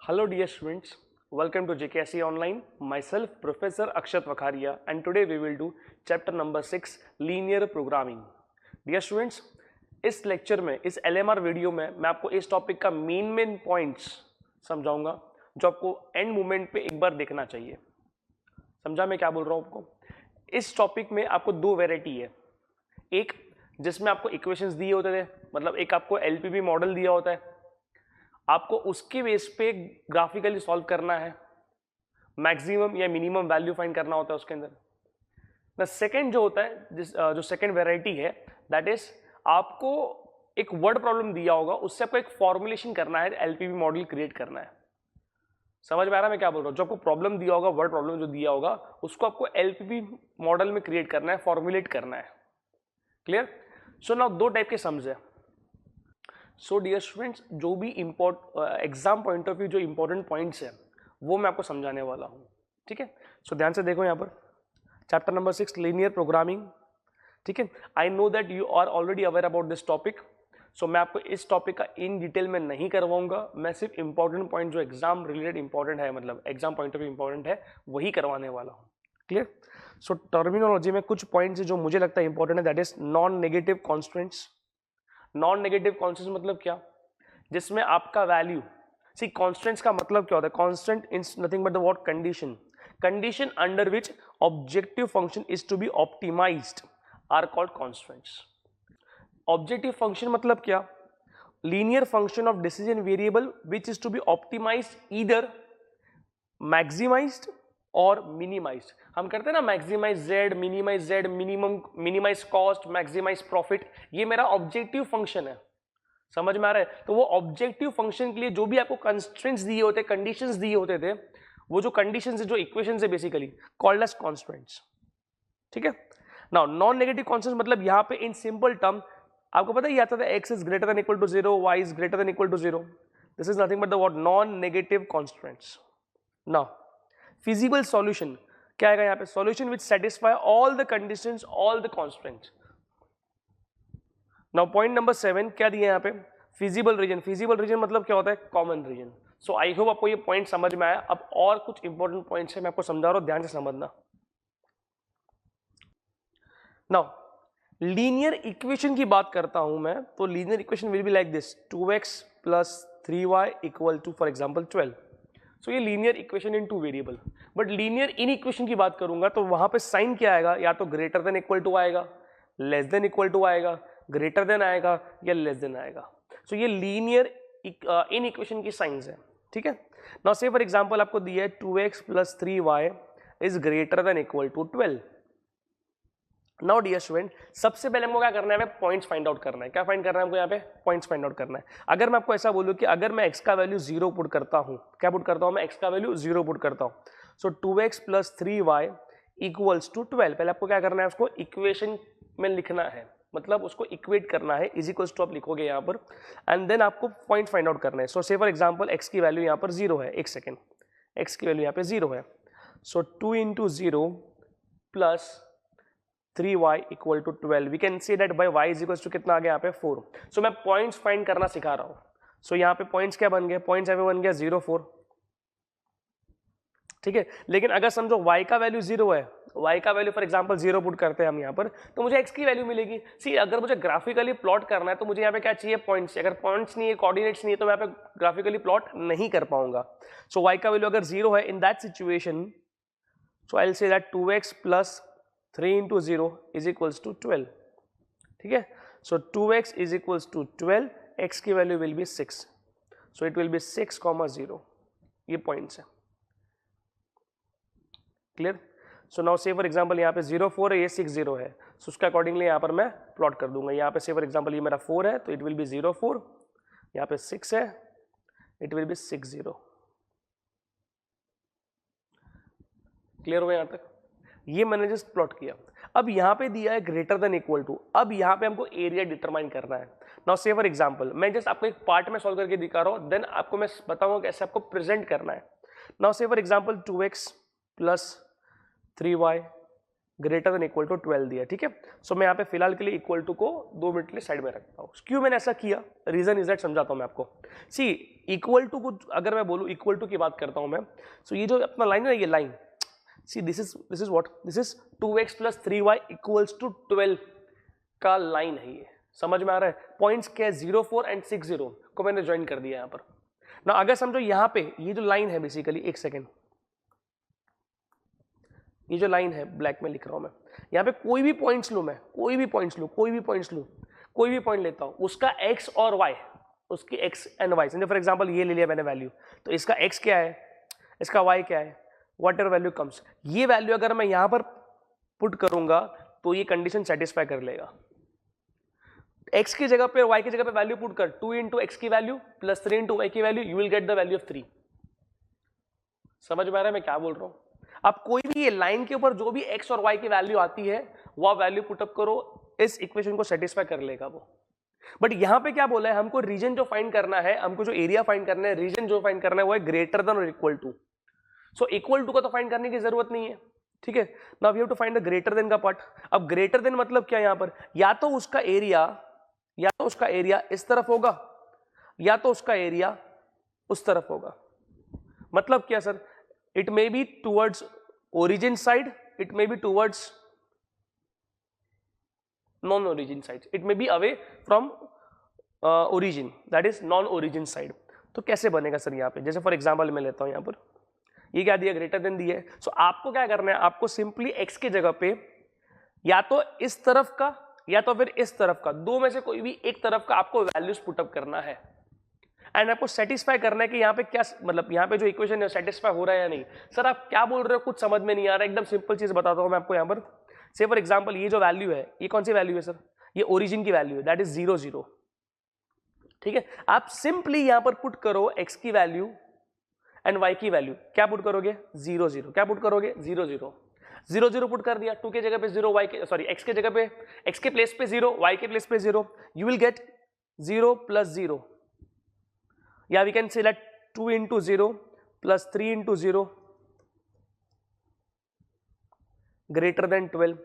Hello dear students, welcome to JKSE Online. Myself Professor Akshat Vakharia and today we will do chapter number 6 Linear Programming. Dear students, इस lecture में इस LMR video में मैं आपको इस topic का main points समझाऊंगा जो आपको एंड मोमेंट पे एक बार देखना चाहिए. समझा मैं क्या बोल रहा हूँ आपको? इस टॉपिक में आपको दो वेराइटी है. एक जिसमें आपको इक्वेशंस दिए होते थे, मतलब एक आपको एलपीबी मॉडल दिया होता है, आपको उसके बेस पे ग्राफिकली सॉल्व करना है, मैक्सिमम या मिनिमम वैल्यू फाइंड करना होता है उसके अंदर. द सेकंड जो होता है, जो सेकंड वेराइटी है, दैट इज आपको एक वर्ड प्रॉब्लम दिया होगा, उससे आपको एक फॉर्मुलेशन करना है, एलपीबी मॉडल क्रिएट करना है. समझ में आ रहा है मैं क्या बोल रहा हूँ? जो आपको प्रॉब्लम दिया होगा, वर्ड प्रॉब्लम जो दिया होगा, उसको आपको एलपीबी मॉडल में क्रिएट करना है, फॉर्मुलेट करना है. क्लियर? सो नाउ दो टाइप के सम्स है. सो डियर स्टूडेंट्स, जो भी एग्जाम पॉइंट ऑफ व्यू जो इंपॉर्टेंट पॉइंट्स है वो मैं आपको समझाने वाला हूँ. ठीक है? सो ध्यान से देखो यहाँ पर चैप्टर नंबर 6 लीनियर प्रोग्रामिंग. ठीक है? I know that you are already aware about this topic. So मैं आपको इस टॉपिक का इन डिटेल में नहीं करवाऊंगा. मैं सिर्फ इंपॉर्टेंट पॉइंट जो एग्जाम रिलेटेड इंपॉर्टेंट है, मतलब exam point of view important है, वही करवाने वाला हूँ. क्लियर? सो टर्मिनोलॉजी में कुछ पॉइंट्स जो मुझे लगता है इंपॉर्टेंट है, that is non negative constants. Non negative constants मतलब क्या? जिसमें आपका वैल्यू, सी कॉन्स्टेंट्स का मतलब क्या होता है? Constant is nothing but the what condition. Condition under which objective function is to be optimized are called constants. Objective function मतलब क्या? Linear function of decision variable which is to be optimized either maximized और minimized. हम करते हैं ना maximize z, minimize z, minimize cost, maximize profit. ये मेरा objective function है. समझ में आ रहा है? तो वो ऑब्जेक्टिव फंक्शन के लिए जो भी आपको कंस्ट्रेंट्स दिए होते, कंडीशंस दिए होते थे, वो जो कंडीशंस है, जो इक्वेशंस है, बेसिकली कॉल्ड एज कॉन्स्टेंट्स. ठीक है? नाउ नॉन नेगेटिव कॉन्स्टेंट्स मतलब यहां पे इन सिंपल टर्म आपको पता ही आता था, x is greater than equal to 0, y is greater than equal to 0. This is nothing but the what? Non negative constants. Now feasible solution क्या आएगा यहाँ पे? Solution which satisfy all the conditions, all the constants. Now point number 7 क्या दिया यहाँ पे? Feasible region. Feasible region मतलब क्या होता है? Common region. So I hope आपको ये पॉइंट समझ में आया. अब और कुछ इंपॉर्टेंट पॉइंट्स है, मैं आपको समझा रहा हूं, ध्यान से समझना. नाउ लीनियर इक्वेशन की बात करता हूं मैं, तो linear equation will be like this: 2x plus 3y equal to for example 12. So ये linear equation in two variable. But linear inequation की बात करूंगा तो वहां पे साइन क्या आएगा? या तो ग्रेटर देन इक्वल टू आएगा, लेस देन इक्वल टू आएगा, ग्रेटर देन आएगा, या लेस देन आएगा. सो ये लीनियर इन इक्वेशन की साइंस है. ठीक है? नाउ से फॉर एग्जांपल आपको दिया है 2x plus 3y is greater than equal to 12. Now dear student, सबसे पहले हमको क्या करना है? पॉइंट्स फाइंड आउट करना है. क्या फाइंड करना है हमको? यहाँ पे पॉइंट्स फाइंड आउट करना है. अगर मैं आपको ऐसा बोलूं कि अगर मैं x का वैल्यू 0 पुट करता हूं, क्या पुट करता हूं मैं? x का वैल्यू 0 पुट करता हूं. So 2x plus 3y equals to 12. पहले आपको क्या करना है? उसको इक्वेशन में लिखना है, मतलब उसको इक्वेट करना है. इज इक्वल्स टू आप लिखोगे यहाँ पर, एंड देन आपको पॉइंट फाइंड आउट करना है. सो से फॉर एग्जाम्पल x की वैल्यू यहाँ पर 0 है. एक सेकेंड, x की वैल्यू यहाँ पे 0 है. So 2 into 0 plus 3y equal to 12. We can see that by y is equal to कितना आ गया यहाँ पे? 4. सो मैं पॉइंट्स फाइंड करना सिखा रहा हूँ. सो यहाँ पे पॉइंट्स क्या बन गए? पॉइंट्स यहाँ पे बन गया 0, 4. ठीक है? लेकिन अगर समझो y का वैल्यू 0 है, y का वैल्यू फॉर एग्जांपल 0 पुट करते हैं हम यहाँ पर, तो मुझे x की वैल्यू मिलेगी. सी अगर मुझे ग्राफिकली प्लॉट करना है तो मुझे यहाँ पे क्या चाहिए? पॉइंट्स. अगर पॉइंट्स नहीं है, कोऑर्डिनेट्स नहीं है, तो मैं यहाँ पे ग्राफिकली प्लॉट नहीं कर पाऊंगा. सो y का वैल्यू अगर 0 है, in that situation so I will say that 2x plus 3 into 0 is equals to 12. ठीक है? So 2x is equals to 12, x की value will be 6. So it will be 6, 0. ये पॉइंट्स है. Clear? So now say for example यहाँ पे 0, 4 है, ये 6, 0 है. सो उसके अकॉर्डिंगली यहाँ पर मैं प्लॉट कर दूंगा. यहाँ पे से फॉर एग्जांपल ये मेरा 4 है, तो इट विल बी 0, 4. यहाँ पे 6 है, इट विल बी 6, 0. क्लियर हो यहाँ तक? ये मैंने जस्ट प्लॉट किया. अब यहाँ पे दिया है ग्रेटर देन इक्वल टू. अब यहाँ पे हमको एरिया डिटरमाइन करना है. नाउ से फॉर एग्जांपल मैं जस्ट आपको एक पार्ट में सॉल्व करके दिखा रहा हूँ, देन आपको मैं बताऊंगा कैसे आपको प्रेजेंट करना है. Now say for example 2x plus 3y greater than equal to 12 दिया, ठीक है। सो मैं यहाँ पे फिलहाल के लिए इक्वल टू को 2 मिनट के लिए साइड में रखता हूँ। क्यों मैंने ऐसा किया, रीजन इज दैट समझाता हूँ मैं आपको। सी इक्वल टू को अगर मैं बोलूँ, इक्वल टू की बात करता हूँ मैं, सो ये जो अपना लाइन है, ये line, see this is what, this is 2x plus 3y equals to 12 का लाइन है ये, समझ में आ रहा है। पॉइंट्स क्या है, 0 4 एंड 6 0 को मैंने ज्वाइन कर दिया यहाँ पर ना। अगर समझो यहाँ पे ये जो लाइन है बेसिकली, एक सेकेंड, ये जो लाइन है ब्लैक में लिख रहा हूं मैं, यहाँ पे कोई भी पॉइंट्स लूं मैं, कोई भी पॉइंट्स लूं, कोई भी पॉइंट्स लूं, कोई भी पॉइंट लेता हूं, उसका x और y, उसकी x एंड y, समझो फॉर एग्जांपल ये ले लिया मैंने वैल्यू, तो इसका x क्या है, इसका y क्या है, वॉट एवर वैल्यू कम्स, ये वैल्यू अगर मैं यहां पर पुट करूंगा तो ये कंडीशन सेटिस्फाई कर लेगा। x की जगह पे y की जगह पे वैल्यू पुट कर, 2 इंटू एक्स की वैल्यू प्लस 3 इंटू y की value, you will get the value of 3। समझ में आ रहा है मैं क्या बोल रहा हूं। अब कोई भी ये लाइन के ऊपर जो भी x और y की वैल्यू आती है वो वैल्यू पुटअप करो, इस इक्वेशन को सेटिस्फाई कर लेगा वो। बट यहां पे क्या बोला है, हमको रीजन जो फाइंड करना है, हमको जो एरिया फाइंड करना है, रीजन जो फाइंड करना है वो है ग्रेटर देन और equal to. So equal to का तो फाइंड करने की जरूरत नहीं है, ठीक है। Now we have to find the greater than का पार्ट। अब ग्रेटर देन मतलब क्या, यहां पर या तो उसका एरिया इस तरफ होगा या तो उसका एरिया उस तरफ होगा। मतलब क्या sir, it may be towards origin side, it may be towards non-origin side, it may be away from origin, that is non-origin side। तो कैसे बनेगा सर यहाँ पे, जैसे फॉर एग्जांपल मैं लेता हूँ यहाँ पर, ये क्या दिया, ग्रेटर देन दिया है। सो आपको क्या करना है, आपको सिंपली x की जगह पे या तो इस तरफ का या तो फिर इस तरफ का, दो में से कोई भी एक तरफ का आपको वैल्यूज पुटअप करना है एंड आपको सेटिस्फाई करना है कि यहाँ पे क्या, मतलब यहाँ पे जो इक्वेशन है सेटिस्फाई हो रहा है या नहीं। सर आप क्या बोल रहे हो, कुछ समझ में नहीं आ रहा है, एकदम सिंपल चीज बताता हूँ मैं आपको यहाँ पर। से फॉर एग्जांपल ये जो वैल्यू है, ये कौन सी वैल्यू है सर, ये ओरिजिन की वैल्यू है, दैट इज 0 0, ठीक है। आप सिंपली यहाँ पर पुट करो x की वैल्यू एंड y की वैल्यू, क्या पुट करोगे, 0 0, क्या पुट करोगे, 0 0 0 0 पुट कर दिया, 2 के जगह पे 0, y के सॉरी x के जगह पे, x के प्लेस पे 0, y के प्लेस पे 0, यू विल गेट 0 प्लस 0, या we can say that 2 into 0 plus 3 into 0 greater than 12।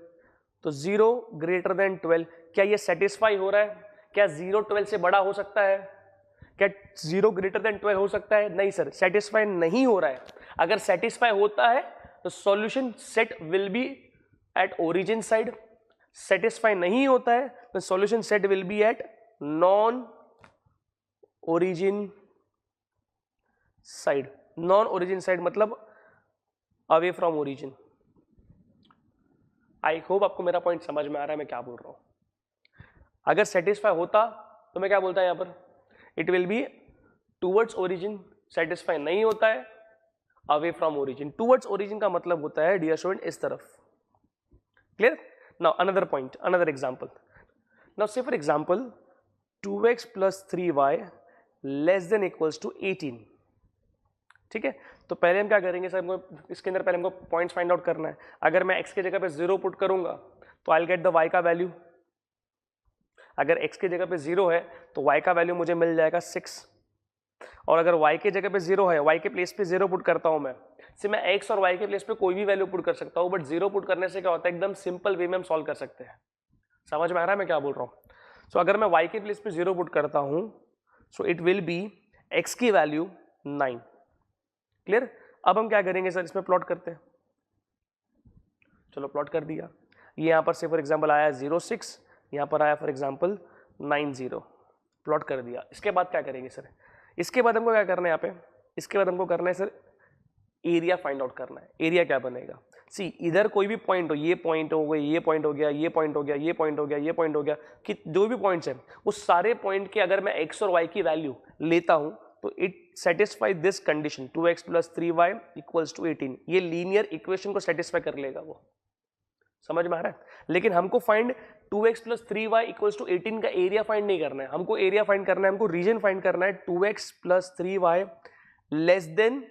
तो 0 ग्रेटर देन 12, क्या ये सेटिस्फाई हो रहा है, क्या 0 12 से बड़ा हो सकता है, क्या 0 ग्रेटर देन 12 हो सकता है, नहीं सर, सेटिस्फाई नहीं हो रहा है। अगर सेटिस्फाई होता है तो solution set will be at origin side, satisfy नहीं होता है तो solution set will be at non origin side. Non origin side मतलब away from origin. I hope आपको मेरा पॉइंट समझ में आ रहा है मैं क्या बोल रहा हूं। अगर सेटिस्फाई होता तो मैं क्या बोलता यहां पर, it will be towards origin, satisfy नहीं होता है away from origin. Towards origin का मतलब होता है डियर स्टूडेंट इस तरफ, clear. Now another point, another example. Now say for example 2x plus 3y less than equals to 18, ठीक है। तो पहले हम क्या करेंगे सर, हमको इसके अंदर पहले हमको पॉइंट्स फाइंड आउट करना है। अगर मैं x की जगह पे 0 पुट करूंगा तो I will get the y का वैल्यू। अगर x की जगह पे 0 है तो y का वैल्यू मुझे मिल जाएगा 6, और अगर y की जगह पे 0 है, y के प्लेस पे 0 पुट करता हूं मैं, से मैं x और y के प्लेस पे कोई भी वैल्यू पुट कर सकता हूं, बट 0 पुट करने से क्या होता है, एकदम सिंपल वे में हम सॉल्व कर सकते हैं। समझ में आ रहा है मैं क्या बोल रहा हूं। सो अगर मैं y के प्लेस पे 0 पुट करता हूं, सो इट विल बी x की वैल्यू 9, क्लियर। अब हम क्या करेंगे सर, इसमें प्लॉट करते हैं। चलो प्लॉट कर दिया, ये यहां पर से फॉर एग्जांपल आया 0 6, यहां पर आया फॉर एग्जांपल 9 0, प्लॉट कर दिया। इसके बाद क्या करेंगे सर, इसके बाद हमको क्या करना है यहाँ पे, इसके बाद हमको करना है सर एरिया फाइंड आउट करना है। एरिया क्या बनेगा, सी इधर कोई भी पॉइंट हो, ये पॉइंट हो गए, ये पॉइंट हो गया, ये पॉइंट हो गया, ये पॉइंट हो गया, ये पॉइंट हो गया, कि जो भी पॉइंट्स हैं उस सारे पॉइंट के अगर मैं x और y की वैल्यू लेता हूं तो it satisfy this condition 2x plus 3y equals to 18। ये लीनियर इक्वेशन को सेटिस्फाई कर लेगा वो। समझ में आ रहा है। लेकिन हमको find 2x plus 3y equals to 18 का एरिया फाइंड नहीं करना है, हमको एरिया फाइंड करना है, हमको रीजन फाइंड करना है 2x plus 3y less than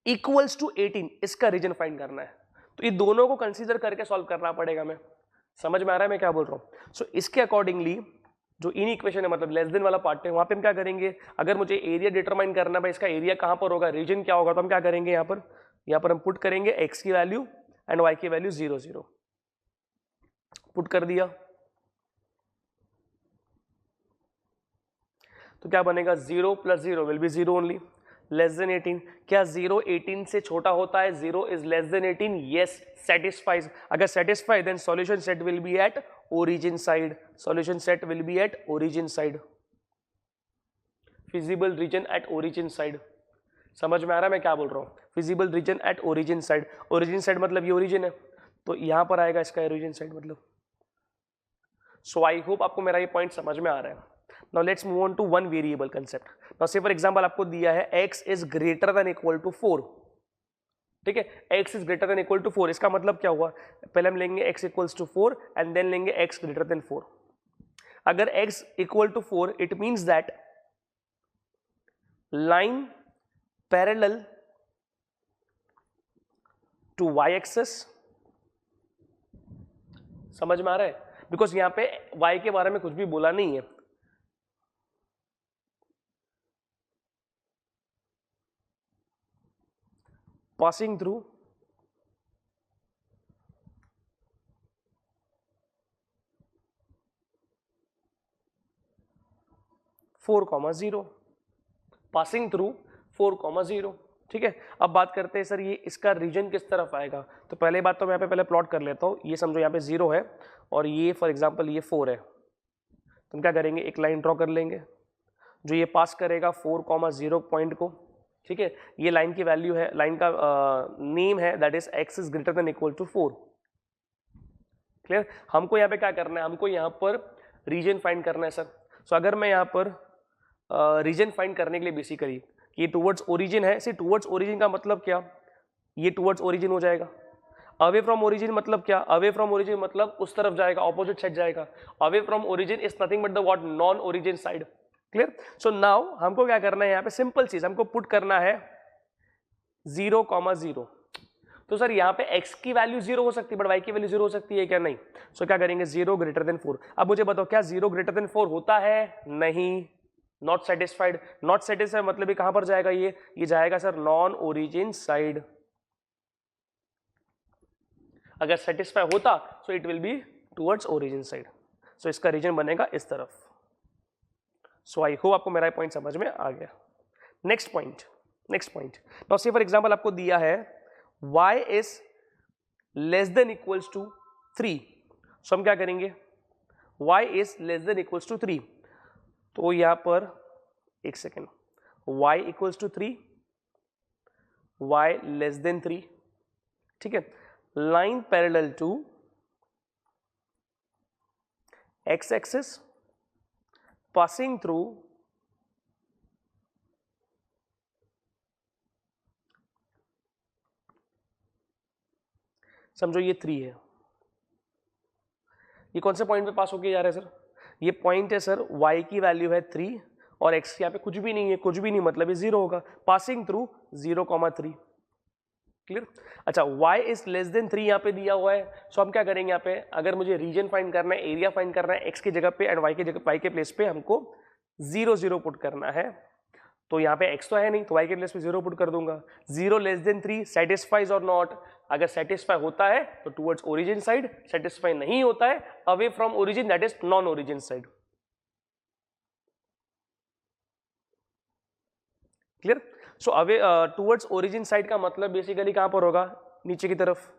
equals to 18, इसका रीजन फाइंड करना है। तो ये दोनों को कंसीडर करके सॉल्व करना पड़ेगा। मैं समझ में आ रहा है मैं क्या बोल रहा हूं। सो इसके अकॉर्डिंगली जो इन इक्वेशन है, मतलब लेस देन वाला पार्ट है, वहां पे हम क्या करेंगे, अगर मुझे एरिया डिटरमाइन करना है, इसका एरिया कहां पर होगा, रीजन क्या होगा, तो हम क्या करेंगे, यहाँ पर हम पुट करेंगे x की वैल्यू एंड y की वैल्यू 0 0, पुट कर दिया तो क्या बनेगा 0 + 0 will be 0 only, less than 18। क्या 0 18 से छोटा होता है? 0 is less than 18, yes satisfies. अगर satisfy then solution set will be at origin side, solution set will be at origin side, feasible region at origin side. समझ में आ रहा है मैं क्या बोल रहा हूँ? Feasible region at origin side, origin side मतलब ये ओरिजिन है तो यहां पर आएगा इसका ओरिजिन साइड मतलब। सो आई होप आपको मेरा ये पॉइंट समझ में आ रहा है। Now let's move on to one variable concept. Now say for example आपको दिया है x is greater than equal to 4, ठीक है, x is greater than equal to 4, इसका मतलब क्या हुआ? पहले हम लेंगे x equals to 4 and then लेंगे x greater than 4। अगर x equal to 4 it means that line parallel to y axis, समझ में आ रहा है? बिकॉज यहां पे y के बारे में कुछ भी बोला नहीं है, passing through 4,0, पासिंग थ्रू 4,0, ठीक है। अब बात करते हैं सर ये इसका रीजन किस तरफ आएगा, तो पहले बात तो मैं यहाँ पे पहले प्लॉट कर लेता हूँ। ये समझो यहाँ पे 0 है और ये फॉर एग्जांपल ये 4 है, तो हम क्या करेंगे एक लाइन ड्रॉ कर लेंगे जो ये पास करेगा 4,0 पॉइंट को, ठीक है। ये लाइन की वैल्यू है, लाइन का नेम है that is x is greater than equal to 4, clear. हमको यहाँ पे क्या करना है, हमको यहाँ पर रीजन फाइंड करना है सर। सो अगर मैं यहाँ पर रीजन फाइंड करने के लिए बेसिकली ये टुवर्ड्स ओरिजिन है, सी टुवर्ड्स ओरिजिन का मतलब क्या, ये टुवर्ड्स ओरिजिन हो जाएगा। अवे फ्रॉम ओरिजिन मतलब क्या, अवे फ्रॉम ओरिजिन मतलब उस तरफ जाएगा, ऑपोजिट साइड जाएगा। Away from origin is nothing but the what, non origin side, clear. So now हमको क्या करना है यहाँ पे, सिंपल चीज हमको पुट करना है 0,0। तो सर यहाँ पे x की वैल्यू 0 हो सकती है बट y की वैल्यू 0 हो सकती है क्या? नहीं। सो क्या करेंगे 0 ग्रेटर देन 4। अब मुझे बताओ क्या 0 ग्रेटर देन 4 होता है? नहीं, नॉट सेटिस्फाइड। नॉट सेटिस्फाइड मतलब ये कहां पर जाएगा, ये जाएगा सर नॉन ओरिजिन साइड। अगर सेटिस्फाई होता so it will be towards origin side. So इसका रीजन बनेगा इस तरफ। सो आई होप आपको मेरा पॉइंट समझ में आ गया। Next point, now say for example आपको दिया है y is less than equals to 3। So हम क्या करेंगे, y is less than equals to 3, तो यहां पर एक second, y equals to 3, y less than 3, ठीक है। Line parallel to x axis passing through समझो ये 3 है, ये कौन से पॉइंट पे पास होके जा रहा है सर, ये पॉइंट है सर y की वैल्यू है 3 और x यहाँ पे कुछ भी नहीं है, कुछ भी नहीं मतलब ये 0 होगा, पासिंग थ्रू 0,3, क्लियर। अच्छा y इज लेस देन 3 यहाँ पे दिया हुआ है। सो हम क्या करेंगे यहाँ पे, अगर मुझे रीजन फाइंड करना है, एरिया फाइंड करना है x की जगह पे एंड y की जगह, y के प्लेस पे हमको 0 0 पुट करना है। तो यहाँ पे x तो है नहीं तो y के प्लेस पे 0 पुट कर दूंगा। 0 लेस देन 3 सेटिस्फाइज और नॉट, अगर सेटिस्फाई होता है तो टुवर्ड्स ओरिजिन साइड, सेटिस्फाई नहीं होता है away from origin that is non origin side, clear. So away towards origin side का मतलब बेसिकली कहां पर होगा, नीचे की तरफ,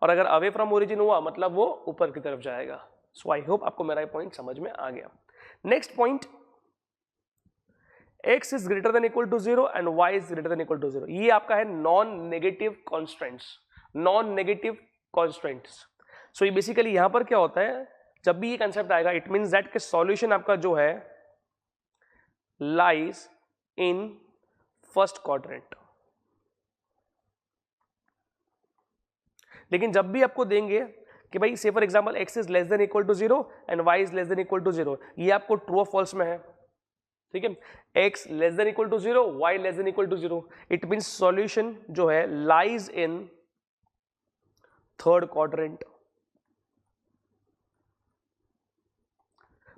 और अगर अवे फ्रॉम ओरिजिन हुआ मतलब वो ऊपर की तरफ जाएगा। सो आई होप आपको मेरा पॉइंट समझ में आ गया। Next point, x is greater than equal to 0 and y is greater than equal to 0, ये आपका है non negative constants, non negative constants. So ये बेसिकली यहां पर क्या होता है, जब भी ये कंसेप्ट आएगा इट मींस दैट कि सॉल्यूशन आपका जो है लाइज इन फर्स्ट क्वाड्रेंट। लेकिन जब भी आपको देंगे कि भाई say for example x is less than equal to 0 and y is less than equal to 0, ये आपको ट्रू और फॉल्स में है, ठीक है। x less than equal to 0, y less than equal to 0, it means solution जो है lies in third quadrant.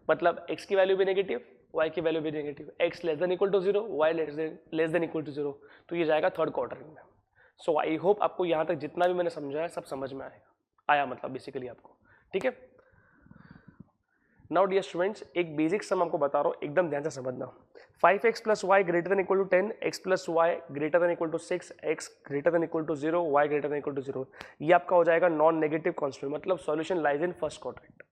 मतलब x की वैल्यू भी नेगेटिव, y की वैल्यू भी negative, x less than equal to 0, y less than equal to 0, तो ये जाएगा थर्ड क्वाड्रेंट में। सो आई होप आपको यहां तक जितना भी मैंने समझाया सब समझ में आया मतलब बेसिकली आपको, ठीक है। नाउ डियर स्टूडेंट्स, एक बेसिक सम आपको बता रहा हूँ, एकदम ध्यान से समझना। 5x plus y greater than equal to 10, x plus y greater than equal to 6, x greater than equal to 0, y greater than equal to 0, ये आपका हो जाएगा नॉन नेगेटिव कॉन्स्टेंट, मतलब solution lies in first quadrant.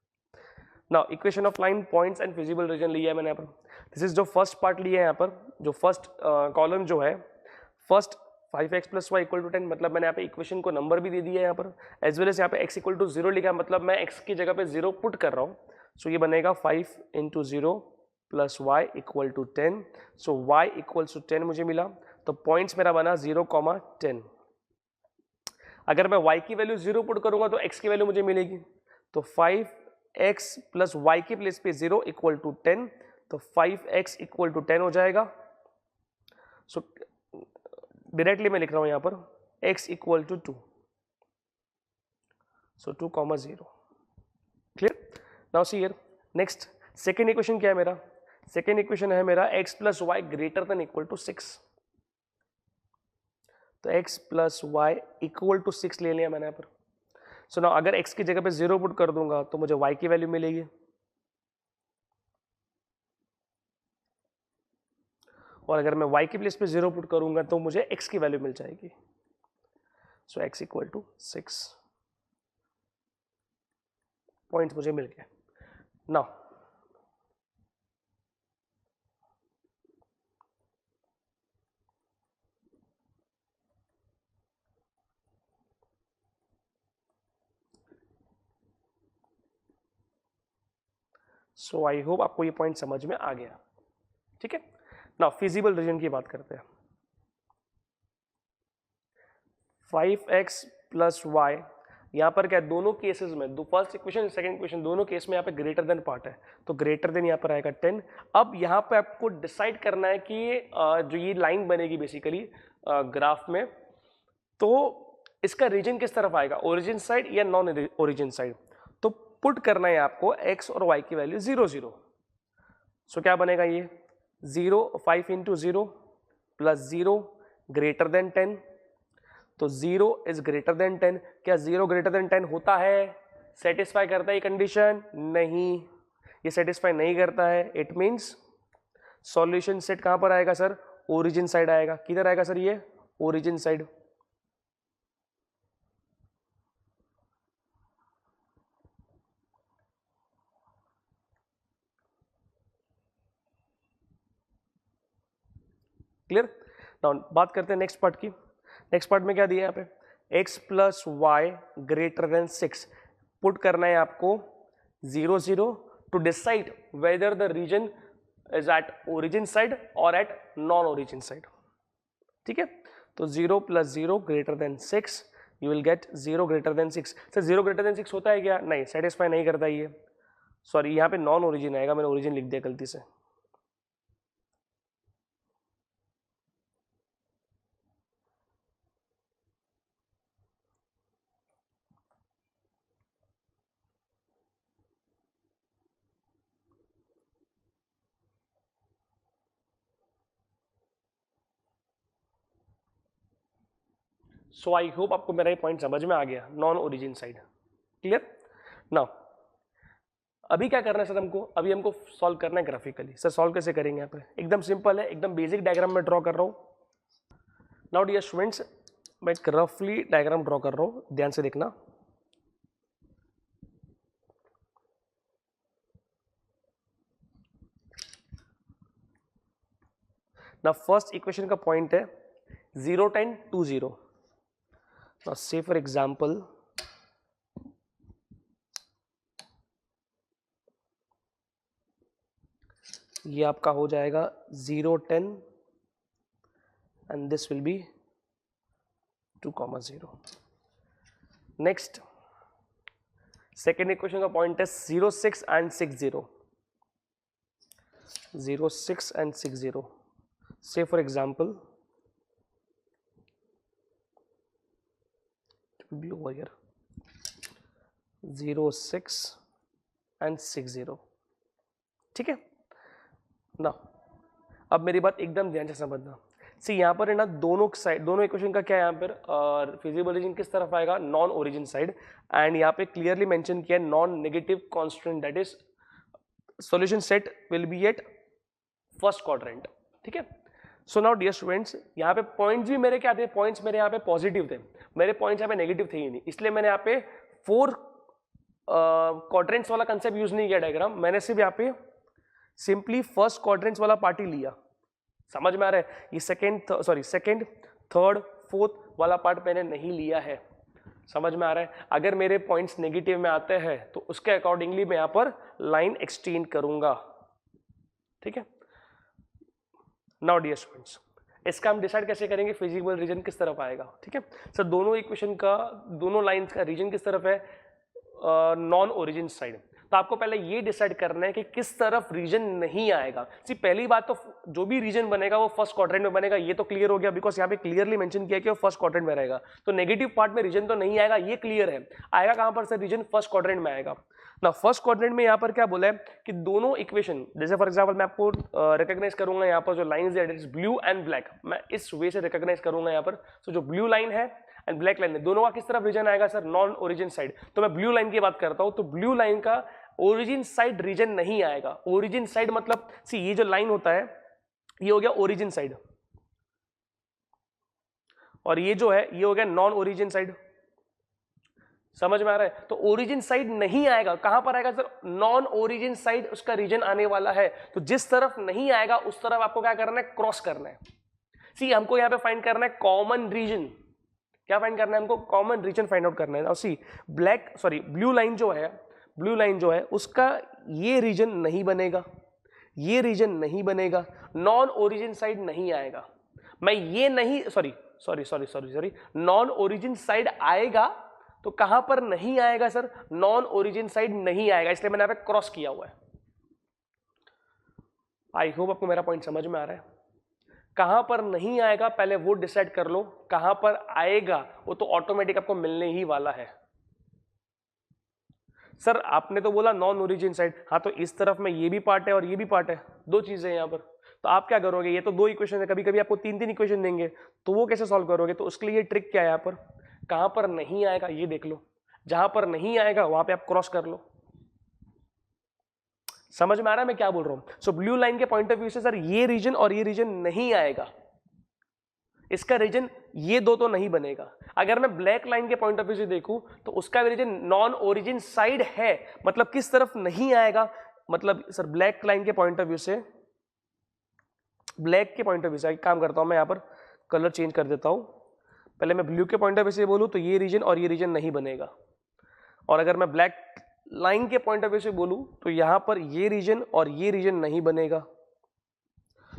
Now equation of line, points and feasible region लिया है मैंने यहाँ पर। दिस इज जो फर्स्ट पार्ट लिया है यहाँ पर, जो फर्स्ट कॉलम जो है, first 5x plus y equal to 10, मतलब मैंने यहाँ पे इक्वेशन को नंबर भी दे दिया है यहाँ पर, एज वेल एज यहाँ पे x इक्वल टू 0 लिखा है, मतलब मैं x की जगह पे 0 पुट कर रहा हूँ। सो ये बनेगा 5 into 0 plus y equal to 10। So y equals to 10 मुझे मिला, तो पॉइंट्स मेरा बना 0,10। अगर मैं y की वैल्यू 0 पुट करूंगा तो x की वैल्यू मुझे मिलेगी, तो 5x प्लस वाई की प्लेस पे 0 इक्वल टू 10, तो 5x इक्वल टू 10 हो जाएगा। सो डायरेक्टली मैं लिख रहा हूं यहां पर x equal to 2, so 2,0। Clear? Now see here, next second equation क्या है मेरा? सेकेंड इक्वेशन है मेरा x plus y greater than equal to 6। तो x plus y equal to 6 ले लिया मैंने यहाँ पर। सो नाउ अगर x की जगह पे 0 पुट कर दूंगा तो मुझे y की वैल्यू मिलेगी, और अगर मैं y की प्लेस पे 0 पुट करूंगा तो मुझे x की वैल्यू मिल जाएगी। सो x इक्वल टू 6 पॉइंट मुझे मिल गया। नाउ सो आई होप आपको ये पॉइंट समझ में आ गया। ठीक है, नाउ फिजिबल रीजन की बात करते हैं। 5x प्लस वाई, यहाँ पर क्या दोनों केसेस में, फर्स्ट इक्वेशन सेकंड इक्वेशन दोनों केस में यहाँ पे ग्रेटर देन पार्ट है, तो ग्रेटर देन यहाँ पर आएगा 10। अब यहाँ पे आपको डिसाइड करना है कि जो ये लाइन बनेगी बेसिकली ग्राफ में, तो इसका रीजन किस तरफ आएगा, ओरिजिन साइड या नॉन ओरिजिन साइड। तो पुट करना है आपको x और y की वैल्यू 0 0। सो क्या बनेगा ये 0, 5 इंटू 0 प्लस 0 ग्रेटर देन 10, तो 0 इज ग्रेटर देन 10। क्या 0 ग्रेटर देन 10 होता है, सेटिस्फाई करता है ये कंडीशन? नहीं, ये सेटिस्फाई नहीं करता है। इट मींस सॉल्यूशन सेट कहां पर आएगा सर? ओरिजिन साइड आएगा। किधर आएगा सर? ये ओरिजिन साइड। क्लियर? नाउ बात करते हैं नेक्स्ट पार्ट की। नेक्स्ट पार्ट में क्या दिया है यहाँ पे? x plus y greater than 6 put करना है आपको 0 0 to decide whether the region is at origin side और एट नॉन ओरिजिन साइड। ठीक है, तो 0 plus 0 greater than 6, you will get 0 greater than 6। Sir 0 greater than 6 होता है क्या? नहीं, सेटिस्फाई नहीं करता ये, सॉरी यहाँ पे नॉन ओरिजिन आएगा, मैंने ओरिजिन लिख दिया गलती से। सो आई होप आपको मेरा ये पॉइंट समझ में आ गया, non origin side. Clear? Now अभी क्या करना है सर हमको? अभी हमको सॉल्व करना है ग्राफिकली। सर सॉल्व कैसे करेंगे? यहाँ पे एकदम सिंपल है, एकदम बेसिक डायग्राम में ड्रॉ कर रहा हूँ। नाउ डियर स्टूडेंट्स, मैं एक रफली डायग्राम ड्रॉ कर रहा हूँ, ध्यान से देखना। ना फर्स्ट इक्वेशन का पॉइंट है 0 10 2 0। नाउ से फॉर एग्जांपल ये आपका हो जाएगा 0 10 and this will B 2,0। Next second equation का पॉइंट है 0 6 and 6 0। 0 6 and 6 0। Say for example, it will be over here 0 6 and 6 0। ठीक है ना? अब मेरी बात एकदम ध्यान से समझना। सी यहाँ पर है ना, दोनों साइड, दोनों इक्वेशन का क्या है यहाँ पर फिजिबल रीजन किस तरफ आएगा? Non origin side. एंड यहाँ पे क्लियरली मेंशन किया है non negative constant, that is solution set will be at first quadrant. ठीक है. सो नाउ डियर स्टूडेंट्स, यहाँ पे पॉइंट्स भी मेरे क्या थे, पॉइंट्स मेरे यहाँ पे पॉजिटिव थे, मेरे पॉइंट्स यहाँ पे नेगेटिव थे ही नहीं, इसलिए मैंने यहाँ पे 4 क्वाड्रेंट्स वाला कंसेप्ट यूज नहीं किया डायग्राम, मैंने सिर्फ यहाँ पे सिंपली फर्स्ट क्वाड्रेंट्स वाला पार्ट ही लिया. समझ में आ रहा है? ये सेकंड थर्ड फोर्थ वाला पार्ट मैंने नहीं लिया है. समझ में आ रहा है? अगर मेरे पॉइंट्स नेगेटिव में आते हैं तो उसके अकॉर्डिंगली मैं यहाँ पर लाइन एक्सटेंड करूंगा. ठीक है. नाउ डियर स्टूडेंट्स, इसका हम डिसाइड कैसे करेंगे फिजिबल रीजन किस तरफ आएगा. ठीक है सर, दोनों इक्वेशन का, दोनों लाइंस का रीजन किस तरफ है, नॉन ओरिजिन साइड. तो आपको पहले ये डिसाइड करना है कि किस तरफ रीजन नहीं आएगा. सी पहली बात तो जो भी रीजन बनेगा वो फर्स्ट क्वाड्रेंट में बनेगा, ये तो क्लियर हो गया, बिकॉज यहाँ पे क्लियरली मेंशन किया कि वो फर्स्ट क्वाड्रेंट में रहेगा. तो नेगेटिव पार्ट में रीजन तो नहीं आएगा, ये क्लियर है. आएगा कहां पर सर? रीजन फर्स्ट क्वाड्रेंट में आएगा. ना फर्स्ट क्वाड्रेंट में यहाँ पर क्या बोला है कि दोनों इक्वेशन, जैसे फॉर एग्जांपल मैं आपको रिकॉग्नाइज करूंगा यहाँ पर जो लाइंस है, it is blue and black, मैं इस वे से रिकॉग्नाइज करूंगा यहाँ पर. तो जो ब्लू लाइन है एंड ब्लैक लाइन है, दोनों का किस तरफ रीजन आएगा सर? Non origin side. तो मैं ब्लू लाइन की बात करता हूं, तो ब्लू लाइन का ओरिजिन साइड रीजन नहीं आएगा. ओरिजिन साइड मतलब सी ये जो लाइन होता है ये हो गया ओरिजिन साइड, और ये जो है ये हो गया नॉन ओरिजिन साइड. समझ में आ रहा है? तो ओरिजिन साइड नहीं आएगा. कहां पर आएगा सर? नॉन ओरिजिन साइड उसका रीजन आने वाला है. तो जिस तरफ नहीं आएगा उस तरफ आपको क्या करना है? क्रॉस करना है. सी हमको यहां पे फाइंड करना है कॉमन रीजन. क्या फाइंड करना है हमको? कॉमन रीजन फाइंड आउट करना है. और सी ब्लू लाइन जो है उसका ये रीजन नहीं बनेगा, ये रीजन नहीं बनेगा, नॉन ओरिजिन साइड नहीं आएगा. मैं ये नहीं सॉरी नॉन ओरिजिन साइड आएगा, तो कहां पर नहीं आएगा सर? नॉन ओरिजिन साइड नहीं आएगा, इसलिए मैंने यहां पे क्रॉस किया हुआ है. आई होप आपको मेरा पॉइंट समझ में आ रहा है. कहां पर नहीं आएगा पहले वो डिसाइड कर लो, कहां पर आएगा वो तो ऑटोमेटिक आपको मिलने ही वाला है. सर आपने तो बोला नॉन ओरिजिन साइड, हाँ तो इस तरफ में ये भी पार्ट है और ये भी पार्ट है, दो चीजें यहाँ पर. तो आप क्या करोगे? ये तो 2 इक्वेशन है, कभी कभी आपको 3 इक्वेशन देंगे, तो वो कैसे सॉल्व करोगे? तो उसके लिए ये ट्रिक क्या है, यहाँ पर कहां पर नहीं आएगा ये देख लो, जहां पर नहीं आएगा वहां पे आप क्रॉस कर लो. समझ में आ रहा है मैं क्या बोल रहा हूं? सो ब्लू लाइन के पॉइंट ऑफ व्यू से सर ये रीजन और ये रीजन नहीं आएगा, इसका रीजन ये दो तो नहीं बनेगा. अगर मैं ब्लैक लाइन के पॉइंट ऑफ व्यू से देखूं तो उसका रीजन नॉन ओरिजिन साइड है, मतलब किस तरफ नहीं आएगा, मतलब सर ब्लैक लाइन के पॉइंट ऑफ व्यू से, ब्लैक के पॉइंट ऑफ व्यू से काम करता हूं मैं, यहां पर कलर चेंज कर देता हूं. पहले मैं ब्लू के पॉइंट ऑफ व्यू से बोलूं तो ये रीजन और ये रीजन नहीं बनेगा, और अगर मैं ब्लैक लाइन के पॉइंट ऑफ व्यू से बोलूं तो यहां पर ये रीजन और ये रीजन नहीं बनेगा.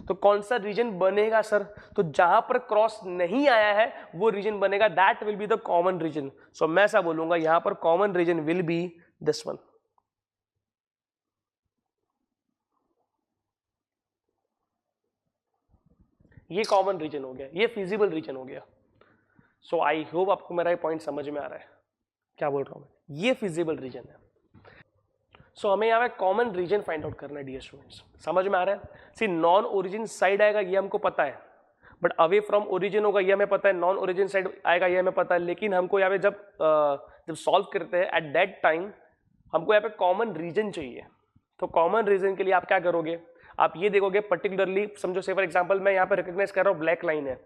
तो कौन सा रीजन बनेगा सर? तो जहां पर क्रॉस नहीं आया है वो रीजन बनेगा, that will be the common region. So मैं ऐसा बोलूंगा यहां पर common region will be this one. ये कॉमन रीजन हो गया, ये फिजिबल रीजन हो गया. सो आई होप आपको मेरा ये पॉइंट समझ में आ रहा है क्या बोल रहा हूं मैं. ये फिजिबल रीजन है. सो हमें यहाँ पे कॉमन रीजन फाइंड आउट करना है डियर स्टूडेंट्स. समझ में आ रहा है? सी नॉन ओरिजिन साइड आएगा ये हमको पता है, बट अवे फ्रॉम ओरिजिन होगा ये हमें पता है, नॉन ओरिजिन साइड आएगा ये हमें पता है, लेकिन हमको यहाँ पे जब सॉल्व करते हैं एट दैट टाइम हमको यहाँ पे कॉमन रीजन चाहिए. तो कॉमन रीजन के लिए आप क्या करोगे? आप ये देखोगे पर्टिकुलरली, समझो से फॉर एग्जाम्पल मैं यहाँ पे रिकॉग्नाइज कर रहा हूँ ब्लैक लाइन है,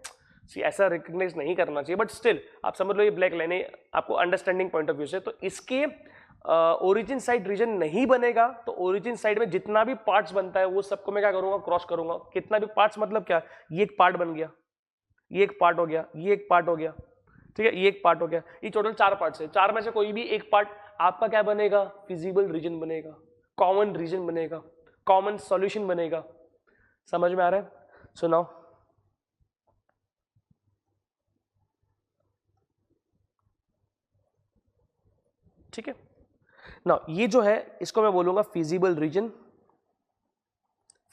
ऐसा रिकॉग्नाइज नहीं करना चाहिए, बट स्टिल आप समझ लो ये ब्लैक लाइन है आपको अंडरस्टैंडिंग पॉइंट ऑफ व्यू से. तो इसके ओरिजिन साइड रीजन नहीं बनेगा, तो ओरिजिन साइड में जितना भी पार्ट्स बनता है वो सबको मैं क्या करूंगा? क्रॉस करूंगा. कितना भी पार्ट्स मतलब क्या? ये एक पार्ट बन गया, ये एक पार्ट हो गया, ये एक पार्ट हो गया, ठीक है, ये एक पार्ट हो गया, ये टोटल 4 पार्ट्स है. 4 में से कोई भी एक पार्ट आपका क्या बनेगा? फिजिबल रीजन बनेगा, कॉमन रीजन बनेगा, कॉमन सॉल्यूशन बनेगा. समझ में आ रहा है? सो नाउ ठीक है ना, ये जो है इसको मैं बोलूंगा फिजिबल रीजन.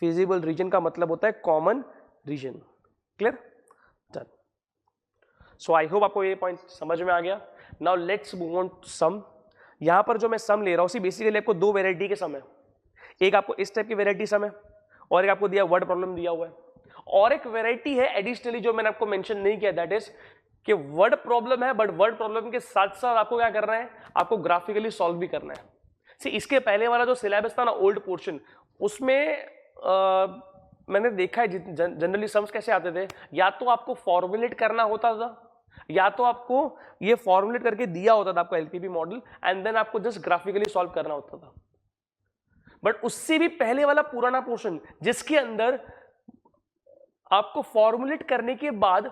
फिजिबल रीजन का मतलब होता है common region. Clear? Done. So I hope आपको ये पॉइंट समझ में आ गया. Now let's move on to some. यहां पर जो मैं सम ले रहा हूं बेसिकली आपको 2 वेराइटी के सम है. एक आपको इस टाइप की वेराइटी सम है, और एक आपको दिया वर्ड प्रॉब्लम दिया हुआ है, और एक वेराइटी है एडिशनली जो मैंने आपको मेंशन नहीं किया, दैट इज कि वर्ड प्रॉब्लम है, बट वर्ड प्रॉब्लम के साथ साथ आपको क्या करना है? आपको ग्राफिकली सॉल्व भी करना है. इसके पहले वाला जो सिलेबस था ना ओल्ड पोर्शन, उसमें मैंने देखा है जनरली सम्स कैसे आते थे, या तो आपको फॉर्मुलेट करना होता था या तो आपको ये फॉर्मुलेट करके दिया होता था आपको एलपीपी मॉडल, एंड देन आपको जस्ट ग्राफिकली सॉल्व करना होता था। बट उससे भी पहले वाला पुराना पोर्शन जिसके अंदर आपको फॉर्मुलेट करने के बाद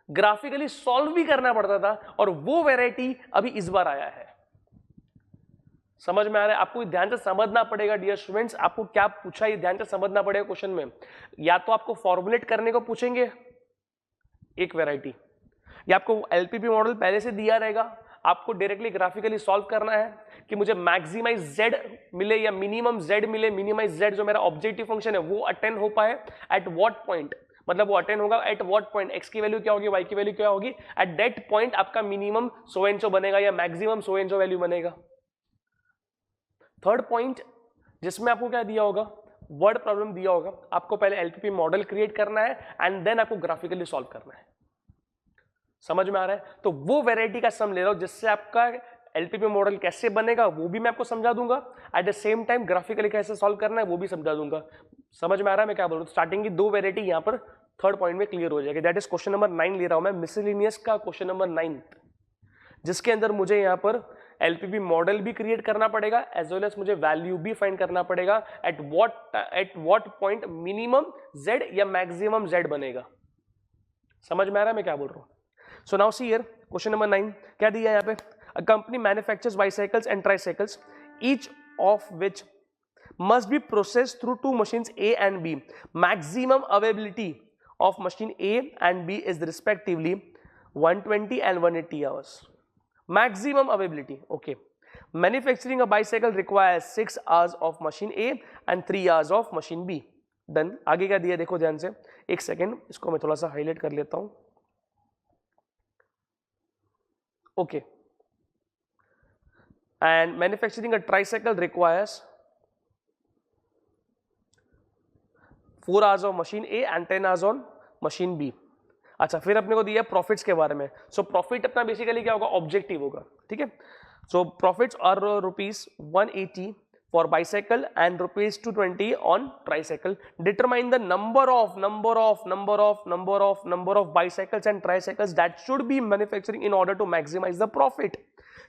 ग्राफिकली सॉल्व भी करना पड़ता था, और वो वैरायटी अभी इस बार आया है। समझ में आ रहा है? आपको ध्यान से समझना पड़ेगा डियर स्टूडेंट्स, आपको क्या पूछा ये ध्यान से समझना पड़ेगा क्वेश्चन में। या तो आपको फॉर्मुलेट करने को पूछेंगे एक वैरायटी, या आपको एलपीपी मॉडल पहले से दिया रहेगा, आपको डायरेक्टली ग्राफिकली सॉल्व करना है कि मुझे मैक्सिमाइज जेड मिले या मिनिमम जेड मिले। मिनिमाइज जेड जो मेरा ऑब्जेक्टिव फंक्शन है वो अटेन हो पाए एट व्हाट पॉइंट, मतलब वो अटेन होगा एट व्हाट पॉइंट, एक्स की वैल्यू क्या होगी, वाई की वैल्यू क्या होगी, एट दैट पॉइंट आपका मिनिमम सो एंड सो बनेगा या maximum so and so value बनेगा। थर्ड पॉइंट जिसमें आपको क्या दिया होगा, वर्ड प्रॉब्लम दिया होगा, आपको पहले एलपीपी मॉडल क्रिएट करना है एंड देन आपको ग्राफिकली सॉल्व करना है। समझ में आ रहा है? तो वो वैरायटी का सम ले रहा हूं जिससे आपका एलपीपी मॉडल कैसे बनेगा वो भी मैं आपको समझा दूंगा, at the same time graphically कैसे सॉल्व करना है वो भी समझा दूंगा। समझ में आ रहा है मैं क्या बोल रहा हूं? स्टार्टिंग की दो वैरायटी यहां पर थर्ड पॉइंट में क्लियर हो जाएगी। दैट इज क्वेश्चन नंबर 9 ले रहा हूं मैं, मिसलेनियस का क्वेश्चन नंबर 9, जिसके अंदर मुझे यहां पर एलपीपी मॉडल भी क्रिएट करना पड़ेगा एज वेल एज मुझे वैल्यू भी फाइंड करना पड़ेगा at what point minimum Z या मैक्सिमम जेड बनेगा। समझ में आ रहा है मैं क्या बोल रहा हूं? So now see here question number 9 क्या दिया है यहाँ पे, a company manufactures bicycles and tricycles each of which must be processed through two machines A and B. Maximum availability of machine A and B is respectively 120 and 180 hours. Maximum availability. Okay. Manufacturing a bicycle requires 6 hours of machine A and 3 hours of machine B. Done. आगे क्या दिया देखो ध्यान से, एक second इसको मैं थोड़ा सा हाईलाइट कर लेता हूं। Okay. And manufacturing a tricycle requires 4 hours of machine A and 10 hours on machine B. अच्छा, फिर अपने को दिया प्रॉफिट्स के बारे में। सो प्रॉफिट अपना बेसिकली क्या होगा, ऑब्जेक्टिव होगा, ठीक है। So profits are ₹180 for bicycle and ₹220 on tricycle. Determine the number of bicycles and tricycles that should be manufacturing in order to maximize the profit.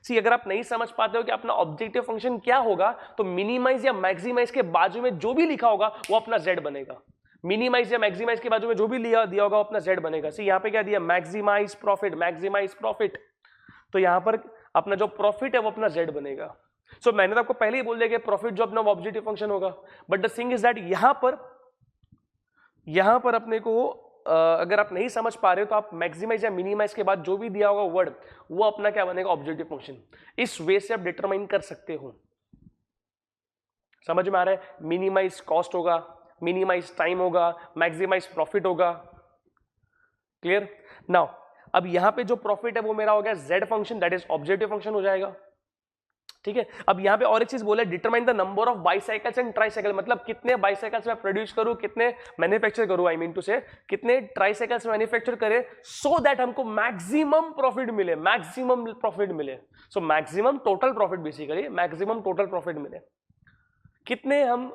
See अगर आप नहीं समझ पाते हो कि अपना ऑब्जेक्टिव फंक्शन क्या होगा, तो मिनिमाइज या मैक्सिमाइज के बाजू में जो भी लिखा होगा वो अपना जेड बनेगा। मिनिमाइज या मैक्सिमाइज के बाजू में जो भी दिया होगा वो अपना जेड बनेगा। सी यहाँ पे क्या दिया, मैक्सिमाइज प्रॉफिट, तो यहाँ पर अपना जो प्रॉफिट है वो अपना जेड बनेगा। सो मैंने तो आपको पहले ही बोल दिया कि प्रॉफिट जो अपना ऑब्जेक्टिव फंक्शन होगा, but the thing is that यहां पर अपने को अगर आप नहीं समझ पा रहे हो तो आप मैक्सिमाइज या मिनिमाइज के बाद जो भी दिया होगा वर्ड वो अपना क्या बनेगा, ऑब्जेक्टिव फंक्शन। इस वे से आप डिटरमाइन कर सकते हो। समझ में आ रहा है? मिनिमाइज कॉस्ट होगा, मिनिमाइज टाइम होगा, मैक्सिमाइज प्रॉफिट होगा। क्लियर? नाउ अब यहां पे जो प्रॉफिट है वो मेरा हो गया Z function, that is objective function हो जाएगा, ठीक है। अब यहां पे और एक चीज बोला, determine the number of bicycles and tricycle, मतलब कितने बाइसाइकल्स मैं प्रोड्यूस करूं, कितने मैन्युफैक्चर करूं, आई मीन टू से कितने ट्राइसाइकल्स मैन्युफैक्चर करें सो दैट हमको मैक्सिमम प्रॉफिट मिले। So maximum total profit, basically maximum total profit मिले, कितने हम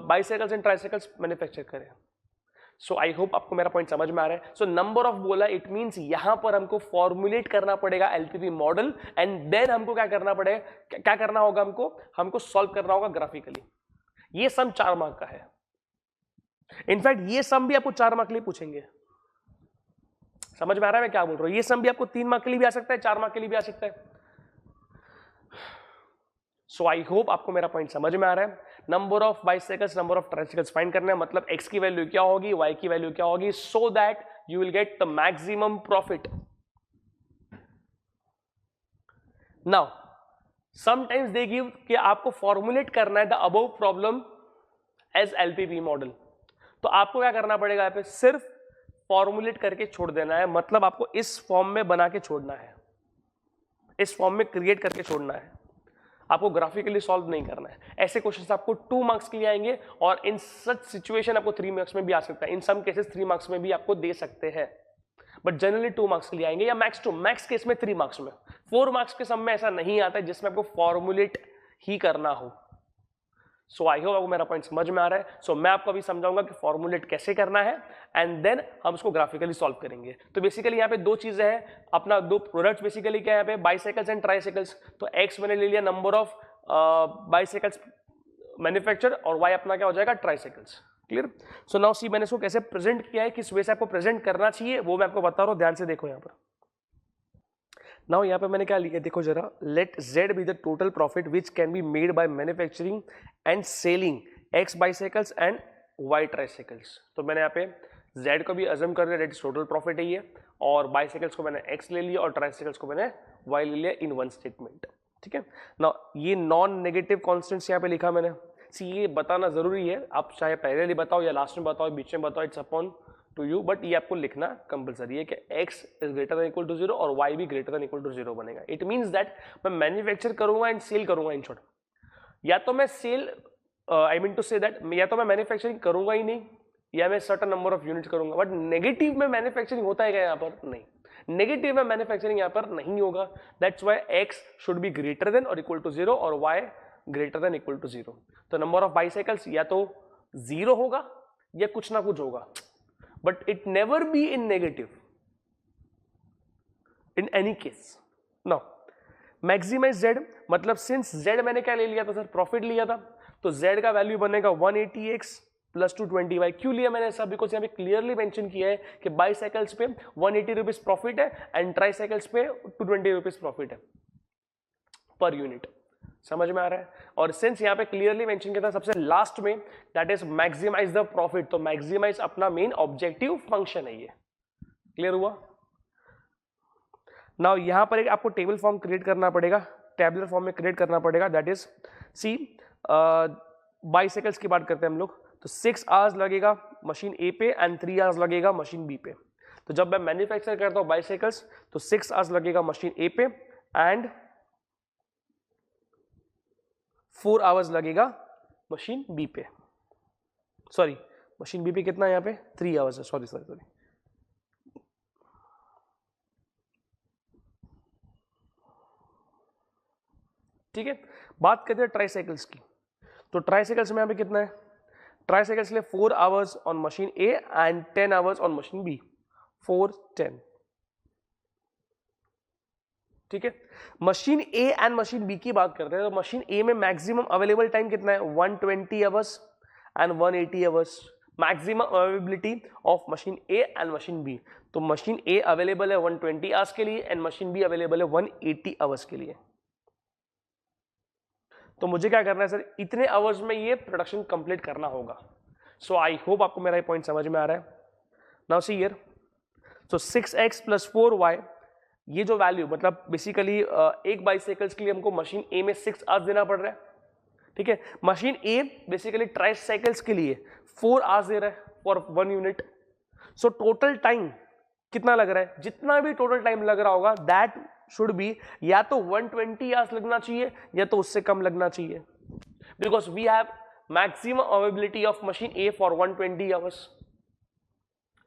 बाइसाइकल्स एंड ट्राइसाइकल्स मैन्युफैक्चर करें। सो आई होप आपको मेरा पॉइंट समझ में आ रहा है। सो नंबर ऑफ बोला, इट मींस यहां पर हमको फॉर्मुलेट करना पड़ेगा एलपीपी मॉडल एंड देन हमको क्या करना पड़ेगा, क्या करना होगा, हमको सॉल्व करना होगा ग्राफिकली। ये सम 4 मार्क का है। इनफैक्ट ये सम भी आपको 4 मार्क के लिए पूछेंगे। समझ में आ रहा है मैं क्या बोल रहा हूं? ये सम भी आपको 3 मार्क के लिए भी आ सकता है, 4 मार्क के लिए भी आ सकता है। सो आई होप आपको मेरा पॉइंट समझ में आ रहा है। Number of bicycles, number of tricycles find करना है, मतलब एक्स की वैल्यू क्या होगी, वाई की वैल्यू क्या होगी, so that you will get the maximum profit. Now sometimes they give कि आपको फॉर्मुलेट करना है the above problem as LPP model, तो आपको क्या करना पड़ेगा, यहाँ पे सिर्फ फॉर्मुलेट करके छोड़ देना है, मतलब आपको इस फॉर्म में बना के छोड़ना है, इस फॉर्म में क्रिएट करके छोड़ना है, आपको ग्राफिकली सॉल्व नहीं करना है। ऐसे क्वेश्चंस आपको 2 मार्क्स के लिए आएंगे और इन सच सिचुएशन आपको 3 मार्क्स में भी आ सकता है, इन सम केसेस 3 मार्क्स में भी आपको दे सकते हैं, बट जनरली 2 मार्क्स के लिए आएंगे या मैक्स केस में 3 मार्क्स में। 4 मार्क्स के सम में ऐसा नहीं आता है जिसमें आपको फॉर्मुलेट ही करना हो। सो आई होप आपको मेरा पॉइंट समझ में आ रहा है। सो मैं आपको अभी समझाऊंगा कि फॉर्मुलेट कैसे करना है एंड देन हम उसको ग्राफिकली सॉल्व करेंगे। तो बेसिकली यहाँ पे दो चीजें हैं, अपना दो प्रोडक्ट्स बेसिकली क्या है यहाँ पे, बाइसाइकिल्स एंड ट्राइसाइकिल्स। तो एक्स मैंने ले लिया नंबर ऑफ बाइसाइकिल्स मैन्युफैक्चर और वाई अपना क्या हो जाएगा, ट्राइसाइकिल्स। क्लियर। सो नाउ सी मैंने इसको कैसे प्रेजेंट किया है, किस वे से आपको प्रेजेंट करना चाहिए वो मैं आपको बता रहा हूँ, ध्यान से देखो यहाँ पर। नाउ यहाँ पे मैंने क्या लिखा है देखो जरा, let Z be the total profit which can be made by manufacturing and selling X bicycles and Y tricycles. तो मैंने यहाँ पे Z को भी अजम कर दिया, दैट टोटल प्रॉफिट है ये, और बाइसाइकिल्स को मैंने X ले लिया और ट्राइसाइकिल्स को मैंने Y ले लिया इन वन स्टेटमेंट। ठीक है ना, ये नॉन नेगेटिव कॉन्स्टेंट्स यहाँ पे लिखा मैंने। सी ये बताना जरूरी है, आप चाहे पहले बताओ या लास्ट में बताओ, बीच में बताओ, it's upon to you, but ये आपको लिखना कंपलसरी है कि x is greater than equal to 0 और y भी ग्रेटर देन इक्वल टू 0 बनेगा। इट मींस दैट मैं मैन्युफैक्चर करूंगा एंड सेल करूंगा, इन शॉर्ट या तो मैं sell I mean to say that या तो मैं मैन्युफैक्चरिंग करूंगा ही नहीं या मैं सर्टेन नंबर ऑफ यूनिट्स करूंगा। बट नेगेटिव में मैन्युफैक्चरिंग होता है क्या यहाँ पर, नहीं, नेगेटिव में मैन्युफैक्चरिंग यहाँ पर नहीं होगा। That's why x should be greater than और इक्वल टू 0 और y greater than equal to 0। तो नंबर ऑफ बाइसाइकिल्स या तो 0 होगा या कुछ ना कुछ होगा, but it never be in negative in any case. Now maximize Z, मतलब since Z मैंने क्या ले लिया था सर, प्रॉफिट लिया था, तो Z का वैल्यू बनेगा 180x प्लस 220y। क्यों लिया मैंने ऐसा, बिकॉज यहाँ पे क्लियरली मेंशन किया है कि बाइसाइकिल्स पे 180 रुपीज प्रॉफिट है एंड ट्राइसाइकिल्स पे 220 रुपीज प्रॉफिट है पर यूनिट। समझ में आ रहा है। और सिंस यहाँ पे क्लियरली मेंशन किया था सबसे लास्ट में, that is maximize the profit, तो मैक्सिमाइज अपना मेन ऑब्जेक्टिव फंक्शन है ये। क्लियर हुआ। नाउ यहां पर एक आपको टेबल फॉर्म क्रिएट करना पड़ेगा, टेबुलर फॉर्म में क्रिएट करना पड़ेगा, दैट इज सी बाइसाइकिल्स की बात करते हैं हम लोग, तो 6 आवर्स लगेगा मशीन ए पे एंड 3 आवर्स लगेगा मशीन बी पे। तो जब मैं मैन्युफैक्चर करता हूं बाइसाइकिल्स तो 6 आवर्स लगेगा मशीन ए पे एंड 4 आवर्स लगेगा मशीन बी पे। सॉरी मशीन बी पे कितना है यहाँ पे, 3 आवर्स है, सॉरी सॉरी सॉरी। ठीक है, बात करते हैं ट्राइसाइकिल्स की। तो ट्राइसाइकिल्स में यहाँ पे कितना है, ट्राइसाइकिल्स लिए 4 hours on machine A and 10 hours on machine B, 4 10। ठीक है, machine A and machine B की बात करते हैं तो मशीन ए में मैक्सिमम अवेलेबल टाइम कितना है, 120 hours and 180 hours, maximum availability of machine A and machine B. तो मशीन ए अवेलेबल है 120 आवर्स के लिए एंड मशीन बी अवेलेबल है 180 आवर्स के लिए। तो मुझे क्या करना है सर, इतने आवर्स में ये प्रोडक्शन कंप्लीट करना होगा। सो आई होप आपको मेरा पॉइंट समझ में आ रहा है। Now see here, so 6x plus 4y, ये जो वैल्यू मतलब बेसिकली एक बाइसाइकिल्स के लिए हमको मशीन ए में 6 आवर्स देना पड़ रहा है। ठीक है, मशीन ए बेसिकली ट्राइसाइकिल्स के लिए 4 आवर्स दे रहा है for 1 unit. So total time कितना लग रहा है, जितना भी टोटल टाइम लग रहा होगा दैट शुड बी या तो 120 आवर्स लगना चाहिए या तो उससे कम लगना चाहिए, because we have maximum availability of machine A for 120 hours.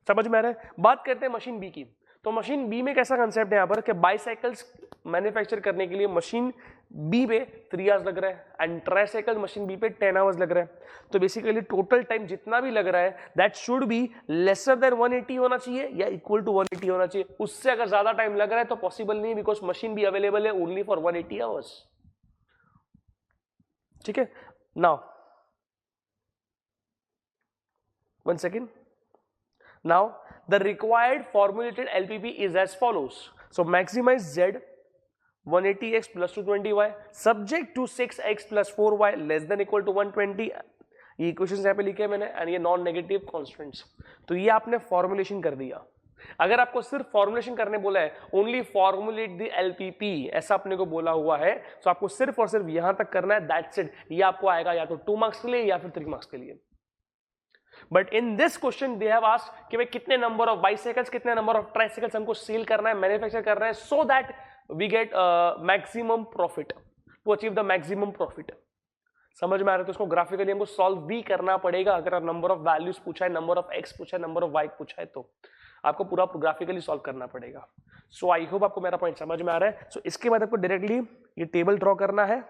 समझ में आ रहा है। बात करते हैं मशीन बी की। तो मशीन बी में कैसा कंसेप्ट है यहाँ पर कि बाइसाइकिल्स मैन्युफैक्चर करने के लिए मशीन बी पे 3 आवर्स लग रहा है एंड ट्राइसाइकिल मशीन बी पे 10 आवर्स लग रहा है। तो बेसिकली टोटल टाइम जितना भी लग रहा है that should be lesser than 180 होना चाहिए या इक्वल टू 180 होना चाहिए। उससे अगर ज्यादा टाइम लग रहा है तो पॉसिबल नहीं, बिकॉज मशीन बी अवेलेबल है ओनली फॉर 180 आवर्स। ठीक है, now 1 second. Now the required formulated LPP is as follows. So maximize Z 180x plus 220y subject to 6x plus 4y less than equal to 120। ये equations यहाँ पे लिखे हैं मैंने and ये नॉन नेगेटिव कॉन्स्टेंट्स। तो ये आपने फॉर्मुलेशन कर दिया। अगर आपको सिर्फ फॉर्मुलेशन करने बोला है, ओनली फॉर्मुलेट द एलपीपी ऐसा अपने को बोला हुआ है, तो आपको सिर्फ और सिर्फ यहां तक करना है, दैट्स इट। ये आपको आएगा या तो 2 मार्क्स के लिए या फिर 3 मार्क्स के लिए। But in this question they have asked कि भाई कितने नंबर ऑफ बाइसाइकिल्स कितने नंबर ऑफ ट्राइसाइकिल्स हमको सेल करना है, मैन्युफैक्चर करना है, so that we get maximum profit, to achieve the maximum profit. समझ में आ रहा है। तो इसको ग्राफिकली हमको सॉल्व भी करना पड़ेगा। अगर नंबर ऑफ वैल्यूज पूछा है, नंबर ऑफ एक्स पूछा है, नंबर ऑफ वाई पूछा है, तो आपको पूरा ग्राफिकली सॉल्व करना पड़ेगा। सो आई होप आपको मेरा पॉइंट समझ में आ रहा है। सो इसके बाद आपको डायरेक्टली ये टेबल ड्रॉ करना है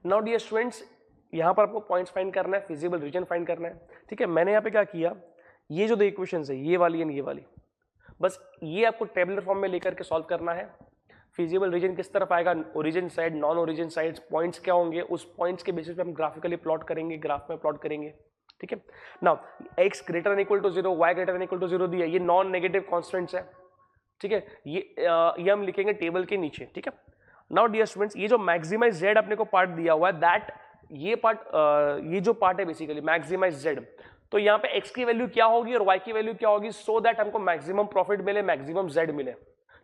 नाउ डियर स्टूडेंट्स, यहाँ पर आपको पॉइंट्स फाइंड करना है, फिजिबल रीजन फाइंड करना है, ठीक है। मैंने यहाँ पे क्या किया, ये जो दो इक्वेशंस है, ये वाली एंड ये वाली, बस ये आपको टेबुलर फॉर्म में लेकर के सॉल्व करना है। फिजिबल रीजन किस तरफ आएगा, origin side, non origin side, points क्या होंगे, उस पॉइंट्स के बेसिस पे हम ग्राफिकली प्लॉट करेंगे, ग्राफ में प्लॉट करेंगे, ठीक है। Now x greater than equal to 0, y greater than equal to 0 दिया, ये नॉन नेगेटिव कॉन्स्टेंट्स है, ठीक है। ये हम लिखेंगे टेबल के नीचे, ठीक है। नाउ डियर स्टूडेंट्स, ये जो मैक्सिमाइज z अपने को पार्ट दिया हुआ है, दैट ये पार्ट, ये जो पार्ट है बेसिकली मैक्सिमाइज z, तो यहाँ पे x की वैल्यू क्या होगी और y की वैल्यू क्या होगी, सो दैट हमको मैक्सिमम प्रॉफिट मिले, मैक्सिमम z मिले,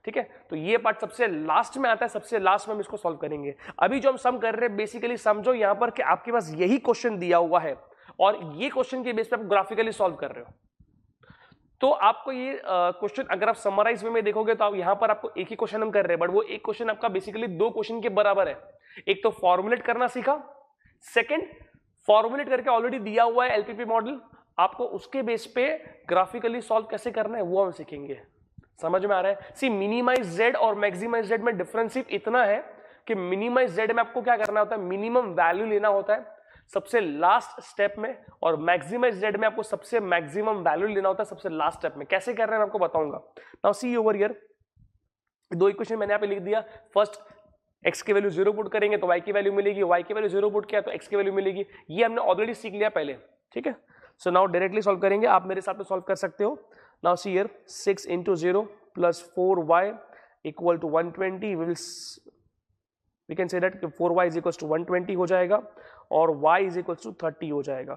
ठीक है। तो ये पार्ट सबसे लास्ट में आता है, सबसे लास्ट में हम इसको सॉल्व करेंगे। अभी जो हम सम कर रहे हैं बेसिकली समझो यहाँ पर कि आपके पास यही क्वेश्चन दिया हुआ है और ये क्वेश्चन के बेस पे आप ग्राफिकली सॉल्व कर रहे हो, तो आपको ये क्वेश्चन अगर आप समराइज में देखोगे तो आप यहाँ पर आपको एक ही क्वेश्चन हम कर रहे हैं, बट वो एक क्वेश्चन आपका बेसिकली दो क्वेश्चन के बराबर है। एक तो फॉर्मुलेट करना सीखा, सेकंड फॉर्मुलेट करके ऑलरेडी दिया हुआ है एलपीपी मॉडल, आपको उसके बेस पे ग्राफिकली सॉल्व कैसे करना है वो हम सीखेंगे। समझ में आ रहा है? सी मिनिमाइज जेड और मैक्सिमाइज जेड में डिफरेंस सिर्फ इतना है कि मिनिमाइज जेड में आपको क्या करना होता है, मिनिमम वैल्यू लेना होता है सबसे लास्ट स्टेप में, और मैक्सिमाइज जेड में आपको सबसे मैक्सिमम वैल्यू लेना होता है सबसे लास्ट स्टेप में। कैसे कर रहे हैं मैं आपको बताऊंगा। नाउ सी ओवर हियर, दो इक्वेशन मैंने यहाँ पे लिख दिया। फर्स्ट x की वैल्यू 0 पुट करेंगे तो y की वैल्यू मिलेगी, y की वैल्यू 0 पुट किया तो x की वैल्यू मिलेगी। ये हमने ऑलरेडी सीख लिया पहले, ठीक है। सो नाउ डायरेक्टली सॉल्व करेंगे, आप मेरे साथ सॉल्व कर सकते हो। Now see here 6 into 0 plus 4y equal to 120, we can say that 4y is equals to 120 हो जाएगा और y is equals to 30 हो जाएगा।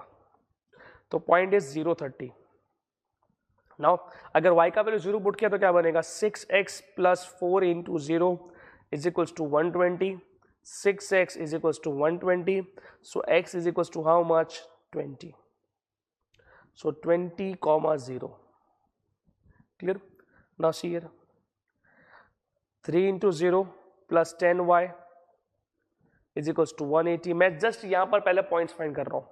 तो पॉइंट इज 0 30। नाउ अगर y का वैल्यू 0 पुट किया तो क्या बनेगा, 6x plus 4 into 0 is equals to 120, 6x is equals to 120, so x is equals to how much, 20, so 20 comma 0, clear। Now see here, 3 into 0 plus 10y is equals to 180। मैं just यहां पर पहले points find कर रहा हूं।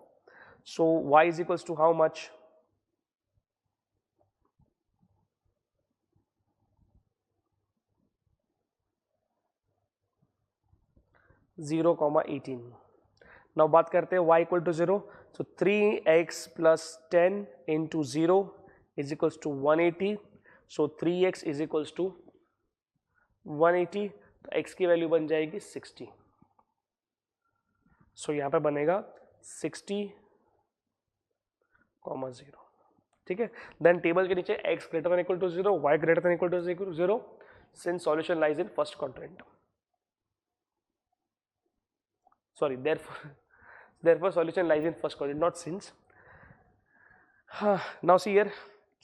So y is equals to how much, 0,18। Now बात करते हैं y equal to 0, so 3x plus 10 into 0 is equals to 180, सो 3x is equals to 180, तो x की वैल्यू बन जाएगी 60। सो यहां पे बनेगा 60,0, ठीक है। देन टेबल के नीचे x greater than equal to 0, y greater than equal to 0, since solution lies in first quadrant, sorry therefore solution lies in first quadrant, not since। now see here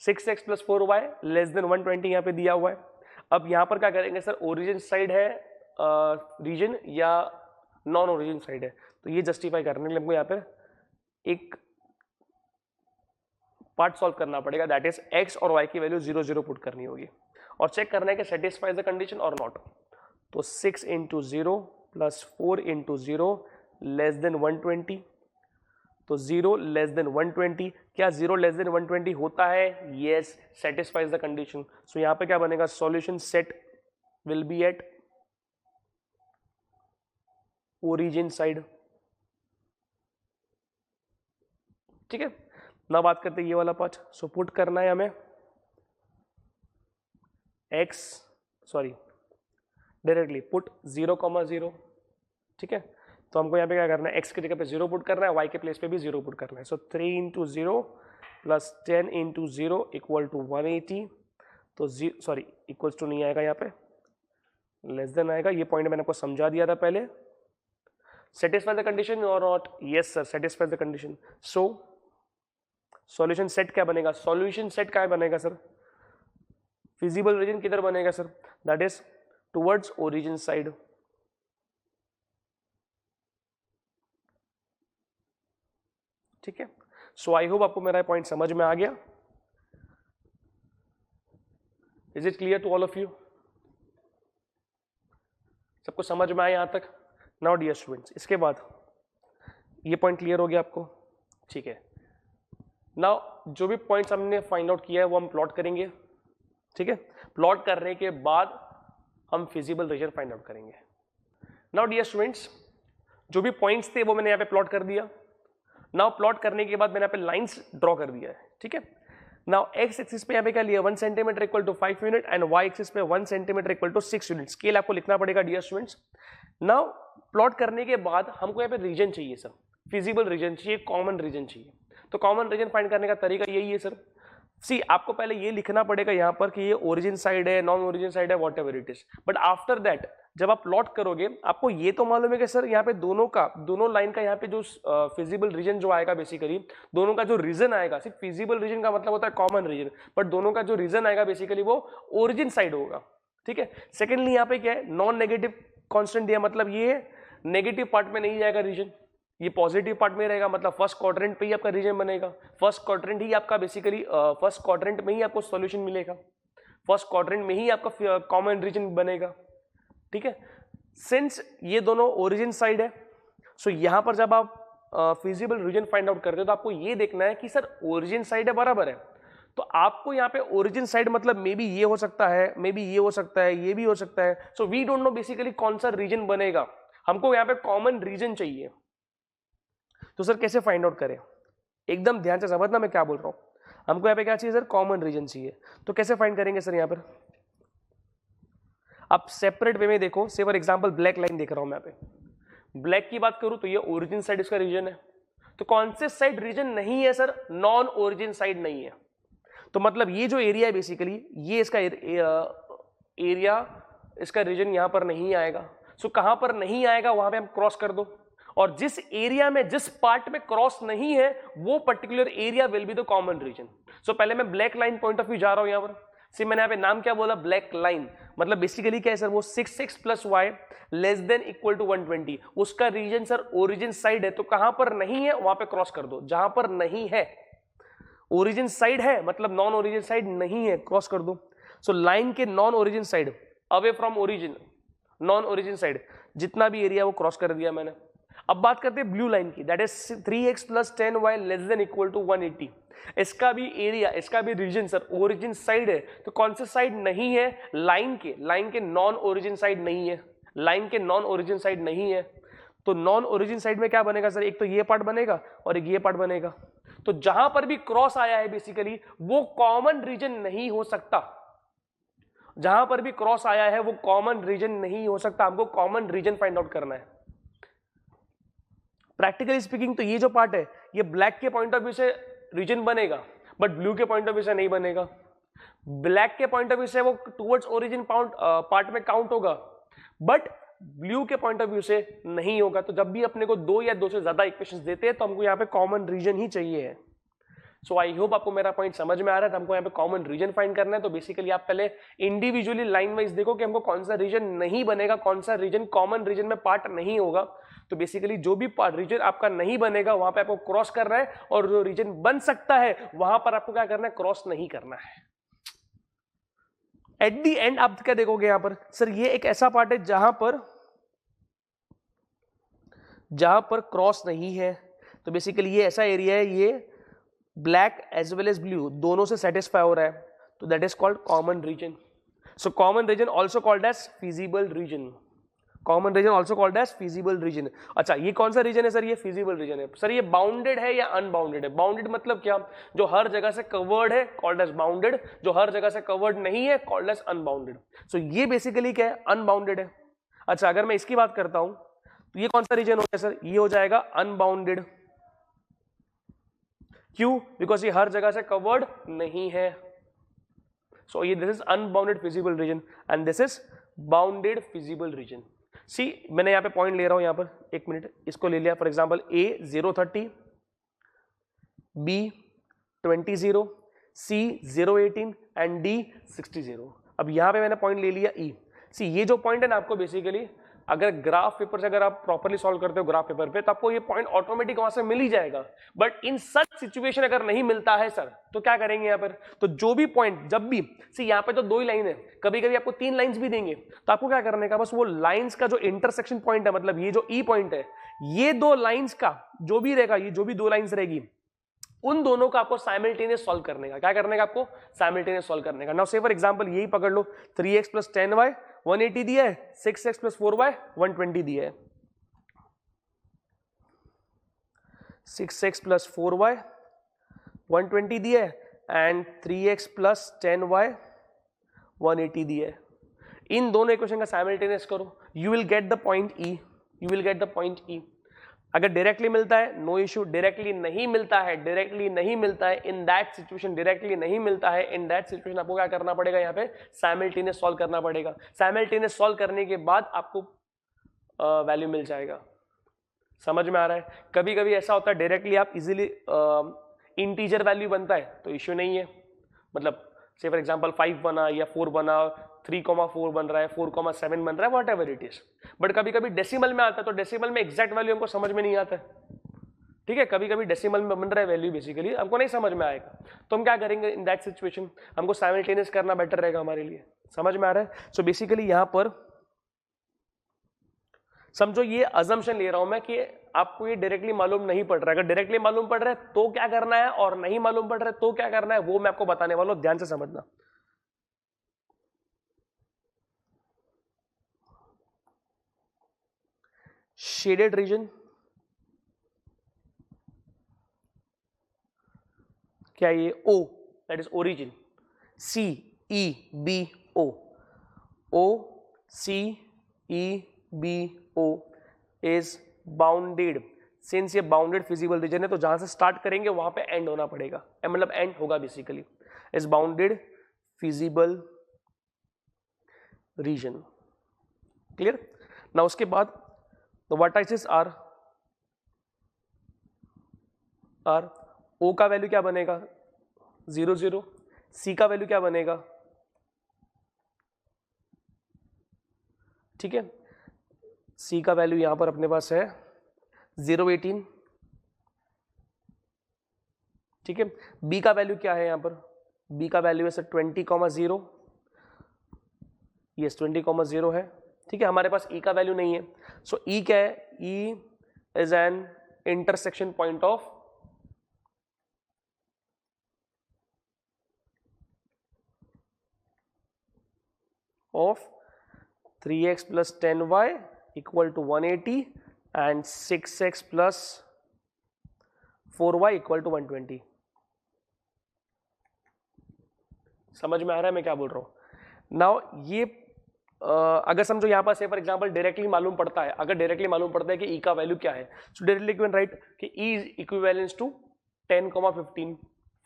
6x plus 4y less than 120 यहाँ पे दिया हुआ है। अब यहाँ पर क्या करेंगे सर, ओरिजिन साइड है रीजन या नॉन ओरिजिन साइड है, तो ये जस्टिफाई करने के लिए हमको यहाँ पे एक पार्ट सॉल्व करना पड़ेगा, दैट इज x और y की वैल्यू 0 0 पुट करनी होगी और चेक करना है कि सेटिस्फाइज द कंडीशन और नॉट। तो 6 into 0 plus 4 into 0 less than 120, तो 0 लेस देन 120, क्या 0 लेस देन 120 होता है, यस, सेटिस्फाइज द कंडीशन। सो यहां पे क्या बनेगा, solution set will be at origin side, ठीक है। ना बात करते ये वाला पार्ट, सो पुट करना है हमें x, सॉरी डायरेक्टली पुट 0,0, ठीक है। तो हमको यहाँ पे क्या करना है, x की जगह पे 0 पुट करना है, y के प्लेस पे भी 0 पुट करना है। So 3 into 0 plus 10 into 0 equal to 180, तो सॉरी इक्वल्स टू नहीं आएगा, यहाँ पे लेस देन आएगा। ये पॉइंट मैंने आपको समझा दिया था पहले। सेटिस्फाई द कंडीशन और not, yes sir satisfy the condition. So solution set क्या बनेगा, सॉल्यूशन सेट क्या बनेगा सर, फिजिबल रीजन किधर बनेगा sir, that is towards origin side, ठीक है। सो आई होप आपको मेरा पॉइंट समझ में आ गया। Is it clear to all of you, सबको समझ में आया यहां तक। नाउ डियर स्टूडेंट्स, इसके बाद ये पॉइंट क्लियर हो गया आपको, ठीक है। नाउ जो भी पॉइंट्स हमने फाइंड आउट किया है वो हम प्लॉट करेंगे, ठीक है। प्लॉट करने के बाद हम फिजिबल रीजन फाइंड आउट करेंगे। नाउ डियर स्टूडेंट्स, जो भी पॉइंट्स थे वो मैंने यहाँ पे प्लॉट कर दिया। नाउ प्लॉट करने के बाद मैंने यहाँ पे लाइंस ड्रॉ कर दिया है, ठीक है। नाउ एक्स एक्सिस पे यहाँ पे क्या लिया 1 centimetre equal to 5 unit and Y axis पे 1 centimetre equal to 6 unit. Scale आपको लिखना पड़ेगा डियर स्टूडेंट्स। नाउ प्लॉट करने के बाद हमको यहाँ पे रीजन चाहिए सर, फिजिबल रीजन चाहिए, कॉमन रीजन चाहिए। तो कॉमन रीजन फाइंड करने का तरीका यही है सर। सी आपको पहले ये लिखना पड़ेगा यहाँ पर कि ये ओरिजिन साइड है, नॉन ओरिजिन साइड है, what ever it is. But after that जब आप प्लॉट करोगे आपको ये तो मालूम है कि सर यहाँ पे दोनों लाइन का यहाँ पे जो फिजिबल रीजन जो आएगा बेसिकली, दोनों का जो रीजन आएगा, सिर्फ फिजिबल रीजन का मतलब होता है कॉमन रीजन, बट दोनों का जो रीजन आएगा बेसिकली वो ओरिजिन साइड होगा, ठीक है। सेकेंडली यहाँ पे क्या है, नॉन नेगेटिव कॉन्स्टेंट दिया, मतलब ये नेगेटिव पार्ट में नहीं जाएगा रीजन, ये पॉजिटिव पार्ट में रहेगा, मतलब फर्स्ट क्वाड्रेंट पे ही आपका रीजन बनेगा। फर्स्ट क्वाड्रेंट ही आपका बेसिकली फर्स्ट क्वाड्रेंट में ही आपको सॉल्यूशन मिलेगा, फर्स्ट क्वाड्रेंट में ही आपका कॉमन रीजन बनेगा, ठीक है। सिंस ये दोनों ओरिजिन साइड है, सो यहां पर जब आप फिजिबल रीजन फाइंड आउट करते हो तो आपको ये देखना है कि सर ओरिजिन साइड है बराबर है, तो आपको यहाँ पे ओरिजिन साइड मतलब मे बी ये हो सकता है, मे बी ये हो सकता है, ये भी हो सकता है। So we don't know basically कौन सा रीजन बनेगा, हमको यहाँ पे कॉमन रीजन चाहिए। तो सर कैसे फाइंड आउट करें, एकदम ध्यान से समझना मैं क्या बोल रहा हूं। हमको यहाँ पे क्या चाहिए सर, कॉमन रीजन चाहिए। तो कैसे फाइंड करेंगे सर, यहाँ पर आप सेपरेट वे में देखो। से फॉर एग्जांपल ब्लैक लाइन देख रहा हूं मैं यहाँ पे, ब्लैक की बात करूं तो ये ओरिजिन साइड इसका रीजन है। तो कौन से साइड रीजन नहीं है सर, नॉन ओरिजिन साइड नहीं है। तो मतलब ये जो एरिया है बेसिकली, ये इसका एरिया, इसका रीजन यहां पर नहीं आएगा। सो कहां पर नहीं आएगा वहां पे हम क्रॉस कर दो, और जिस एरिया में, जिस पार्ट में क्रॉस नहीं है वो particular area will be the common region. So पहले मैं black line point of view जा रहा हूं यहां पर। सी मैंने यहाँ पे नाम क्या बोला, ब्लैक लाइन, मतलब बेसिकली क्या है सर, वो 6x + y <= 120, उसका रीजन सर ओरिजिन साइड है। तो कहां पर नहीं है वहां पे क्रॉस कर दो, जहां पर नहीं है। ओरिजिन साइड है मतलब नॉन ओरिजिन साइड नहीं है, क्रॉस कर दो। सो लाइन के non origin side, away from origin, non origin side जितना भी एरिया वो क्रॉस कर दिया मैंने। अब बात करते हैं ब्लू लाइन की, दैट इज 3x + 10y <= 180। इसका भी एरिया, इसका भी रीजन सर ओरिजिन साइड है। तो कौन से साइड नहीं है, लाइन के नॉन ओरिजिन साइड नहीं है, लाइन के नॉन ओरिजिन साइड नहीं है। तो नॉन ओरिजिन साइड में क्या बनेगा सर, एक तो ये पार्ट बनेगा और एक ये पार्ट बनेगा। तो जहां पर भी क्रॉस आया है बेसिकली वो कॉमन रीजन नहीं हो सकता, जहां पर भी क्रॉस आया है वो कॉमन रीजन नहीं हो सकता। हमको कॉमन रीजन फाइंड आउट करना है। प्रैक्टिकली स्पीकिंग तो ये जो पार्ट है ये ब्लैक के पॉइंट ऑफ व्यू से रीजन बनेगा, बट ब्लू के पॉइंट ऑफ व्यू से नहीं बनेगा। ब्लैक के पॉइंट ऑफ व्यू से वो टुवर्ड्स ओरिजिन पार्ट में काउंट होगा, बट ब्लू के पॉइंट ऑफ व्यू से नहीं होगा। तो जब भी अपने को 2 या 2 से ज्यादा इक्वेशंस देते हैं तो हमको यहाँ पे कॉमन रीजन ही चाहिए है। सो आई होप आपको मेरा पॉइंट समझ में आ रहा है। तो हमको यहाँ पे कॉमन रीजन फाइंड करना है। तो बेसिकली आप पहले इंडिविजुअली लाइन वाइज देखो कि हमको कौन सा रीजन नहीं बनेगा, कौन सा रीजन कॉमन रीजन में पार्ट नहीं होगा। तो बेसिकली जो भी रीजन आपका नहीं बनेगा वहां पे आपको क्रॉस करना है, और जो रीजन बन सकता है वहां पर आपको क्या करना है, क्रॉस नहीं करना है। एट दी एंड आप क्या देखोगे यहां पर, सर ये एक ऐसा पार्ट है जहां पर क्रॉस नहीं है। तो बेसिकली ये ऐसा एरिया है, ये black as well as blue दोनों से सेटिस्फाई हो रहा है। तो that is called common region. So common region also called as feasible region, common region also called as feasible region. अच्छा ये कौन सा रीजन है सर, ये फिजिबल रीजन है। सर ये बाउंडेड है या अनबाउंडेड है? बाउंडेड मतलब क्या, जो हर जगह से कवर्ड है कॉल्ड एज बाउंडेड, जो हर जगह से कवर्ड नहीं है कॉल्ड एज अनबाउंडेड। सो ये बेसिकली क्या है, अनबाउंडेड है। अच्छा अगर मैं इसकी बात करता हूं तो ये कौन सा रीजन हो गया सर, ये हो जाएगा अनबाउंडेड। क्यों, बिकॉज ये हर जगह से कवर्ड नहीं है। सो ये this is unbounded feasible region and this is bounded feasible region. See मैंने यहाँ पे पॉइंट ले रहा हूं, यहाँ पर एक मिनट इसको ले लिया। For example A 030, B 20, C 018 and D 60। अब यहाँ पे मैंने पॉइंट ले लिया E। सी ये जो पॉइंट है ना, आपको बेसिकली अगर ग्राफ पेपर से अगर आप प्रॉपर्ली सॉल्व करते हो ग्राफ पेपर पे तो आपको ये पॉइंट ऑटोमेटिक वहां से मिल ही जाएगा। बट इन सच सिचुएशन अगर नहीं मिलता है सर तो क्या करेंगे यहाँ पर, तो जो भी पॉइंट जब भी सी यहाँ पे तो 2 ही लाइन है, कभी कभी आपको 3 लाइंस भी देंगे, तो आपको क्या करने का, बस वो लाइंस का जो इंटरसेक्शन पॉइंट है, मतलब ये जो ई पॉइंट है, ये 2 लाइंस का जो भी रहेगा, ये जो भी 2 लाइंस रहेगी उन दोनों का आपको साइमल्टेनियस सॉल्व करने का, क्या करने का आपको, साइमल्टेनियस सॉल्व करने का। नाउ से फॉर एग्जांपल यही पकड़ लो, 3x + 10y 180 दिया है, 6x + 4y 120 दिया है। 6x प्लस 4y 120 दिया है एंड 3x प्लस 10y 180 दिया है। इन दोनों इक्वेशन का साइमल्टेनियस करो, you will get the point E, you will get the point ई। अगर डायरेक्टली मिलता है नो इश्यू, डायरेक्टली नहीं मिलता है, डायरेक्टली नहीं मिलता है, इन दैट सिचुएशन डायरेक्टली नहीं मिलता है, इन दैट सिचुएशन आपको क्या करना पड़ेगा, यहाँ पे साइमल्टेनियस सॉल्व करना पड़ेगा। साइमल्टेनियस सॉल्व करने के बाद आपको वैल्यू मिल जाएगा। समझ में आ रहा है? कभी कभी ऐसा होता है डायरेक्टली आप इजीली इंटीजर वैल्यू बनता है तो इश्यू नहीं है, मतलब से फॉर एग्जांपल 5 बना या 4 बना, 3,4 बन रहा है, 4,7 बन रहा है, व्हाटएवर इट इज। बट कभी कभी डेसिमल में आता है तो डेसिमल में एग्जैक्ट वैल्यू हमको समझ में नहीं आता है, ठीक है। कभी कभी डेसिमल में बन रहा है वैल्यू, बेसिकली हमको नहीं समझ में आएगा, तो हम क्या करेंगे इन दैट सिचुएशन, हमको साइमल्टेनियस करना बेटर रहेगा हमारे लिए। समझ में आ रहा है? सो बेसिकली यहां पर समझो ये अजम्पशन ले रहा हूं मैं कि आपको ये डायरेक्टली मालूम नहीं पड़ रहा है। अगर डायरेक्टली मालूम पड़ रहा है तो क्या करना है और नहीं मालूम पड़ रहा है तो क्या करना है, वो मैं आपको बताने वाला हूं, ध्यान से समझना। शेडेड रीजन क्या, ये O that is origin, C E B O, O C E B O is bounded. Since ये बाउंडेड फिजिबल रीजन है तो जहां से स्टार्ट करेंगे वहां पे एंड होना पड़ेगा, मतलब एंड होगा basically, is bounded feasible reason. Clear ना? उसके बाद the vertices are O का वैल्यू क्या बनेगा 0 0, C का वैल्यू क्या बनेगा, ठीक है, C का वैल्यू यहां पर अपने पास है 0 18, ठीक है। B का वैल्यू क्या है यहां पर, B का वैल्यू है सर 20,0, यस 20,0 है, ठीक है। हमारे पास E का वैल्यू नहीं है, सो E क्या है, E is an intersection point of of 3x plus 10y equal to 180 and 6x plus 4y equal to 120। समझ में आ रहा है मैं क्या बोल रहा हूं? नाउ ये अगर समझो यहाँ पर से फॉर एग्जांपल डायरेक्टली मालूम पड़ता है, अगर डायरेक्टली मालूम पड़ता है कि E का वैल्यू क्या है, सो डायरेक्टली कैन राइट कि E is equivalence to 10,15,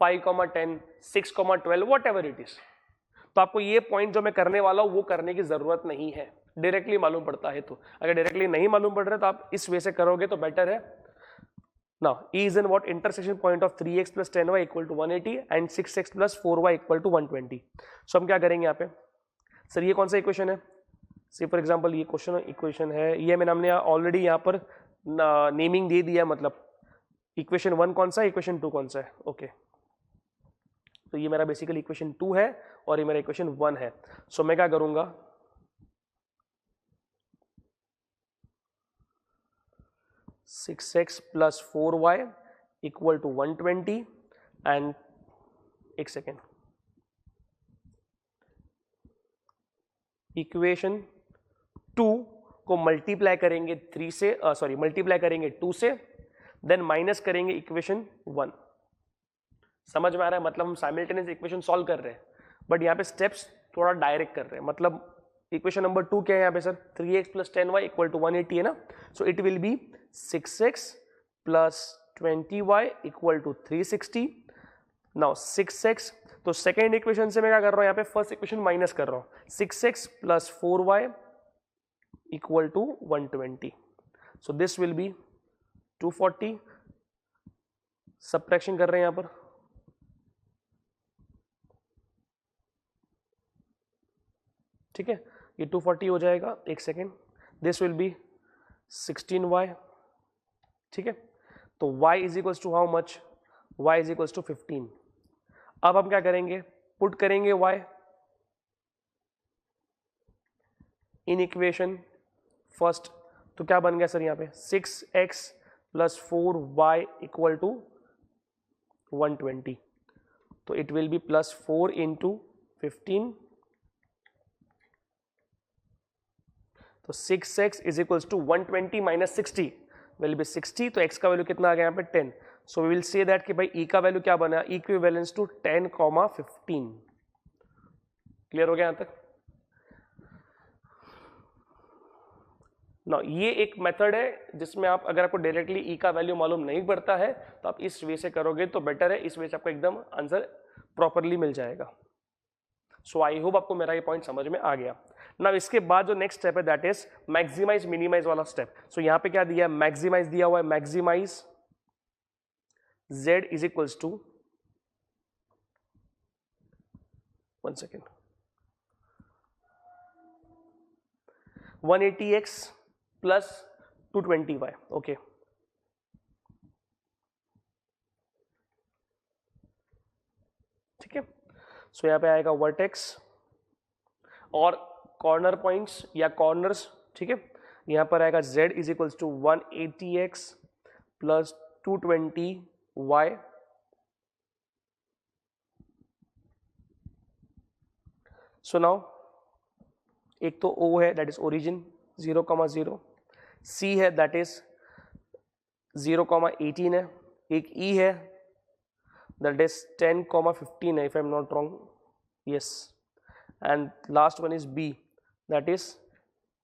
5,10, 6,12 whatever it is. तो आपको ये पॉइंट जो मैं करने वाला हूं वो करने की जरूरत नहीं है, डायरेक्टली मालूम पड़ता है तो। अगर डायरेक्टली नहीं मालूम पड़ रहा है तो आप इस वे से करोगे तो बेटर है। Now E is in what, intersection point of 3x plus 10y equal to 180 and 6x plus 4y equal to 120। सो हम क्या करेंगे यहाँ पे, सर ये कौन सा इक्वेशन है, से फॉर एग्जांपल ये क्वेश्चन इक्वेशन है, ये मैंने हमने ऑलरेडी यहाँ पर नेमिंग दे दिया, मतलब इक्वेशन 1 कौन सा है, इक्वेशन 2 कौन सा है, ओके। तो ये मेरा बेसिकली इक्वेशन 2 है और ये मेरा इक्वेशन 1 है। सो मैं क्या करूंगा, six X plus 4y equal to 120 and एक सेकेंड, इक्वेशन 2 को मल्टीप्लाई करेंगे 3 से, सॉरी मल्टीप्लाई करेंगे 2 से, देन माइनस करेंगे इक्वेशन 1। समझ में आ रहा है? मतलब हम साइमल्टेनियस इक्वेशन सॉल्व कर रहे हैं बट यहाँ पे स्टेप्स थोड़ा डायरेक्ट कर रहे हैं। मतलब इक्वेशन नंबर 2 क्या है यहाँ पे sir, 3x plus 10y equal to 180 है ना, so it will be 6x plus 20y equal to 360। Now 6x, तो सेकेंड इक्वेशन से मैं क्या कर रहा हूँ यहाँ पे, फर्स्ट इक्वेशन माइनस कर रहा हूँ, 6x plus 4y equal to 120, so this will be 240। Subtraction कर रहे हैं यहाँ पर, ठीक है, ये 240 हो जाएगा, एक second, this will B 16y, ठीक है। तो y is equals to how much, y is equals to 15। अब हम क्या करेंगे, पुट करेंगे y इन इक्वेशन फर्स्ट, तो क्या बन गया सर यहाँ पे, 6x plus 4y equal to 120, तो it will be plus 4 into 15, तो 6x is equals to 120 minus 60, will be 60, तो x का वैल्यू कितना आ गया यहाँ पे 10. So we will say that कि भाई e का वैल्यू क्या बना, इक्विवेलेंस टू 10,15. क्लियर हो गया यहाँ तक? ना ये एक मेथड है जिसमें आप अगर आपको डायरेक्टली ई का वैल्यू मालूम नहीं पड़ता है तो आप इस वे से करोगे तो बेटर है, इस वे से आपको एकदम आंसर प्रॉपरली मिल जाएगा. सो आई होप आपको मेरा ये पॉइंट समझ में आ गया. ना इसके बाद जो नेक्स्ट स्टेप है दैट इज मैक्सिमाइज मिनिमाइज वाला स्टेप. सो यहाँ पे क्या दिया है, मैक्सिमाइज दिया हुआ है. Maximize z is equals to 1 second 180x plus 220y. Okay, ठीक है. सो यहाँ पे आएगा वर्टेक्स और कॉर्नर पॉइंट्स या कॉर्नर्स. ठीक है, यहाँ पर आएगा z is equals to 180x plus 220y. So now एक तो O है दैट इज ओरिजिन 0,0, C है दैट इज 0,18 है, एक E है दैट इज 10,15 है if I am not wrong. Yes, and last one is B that is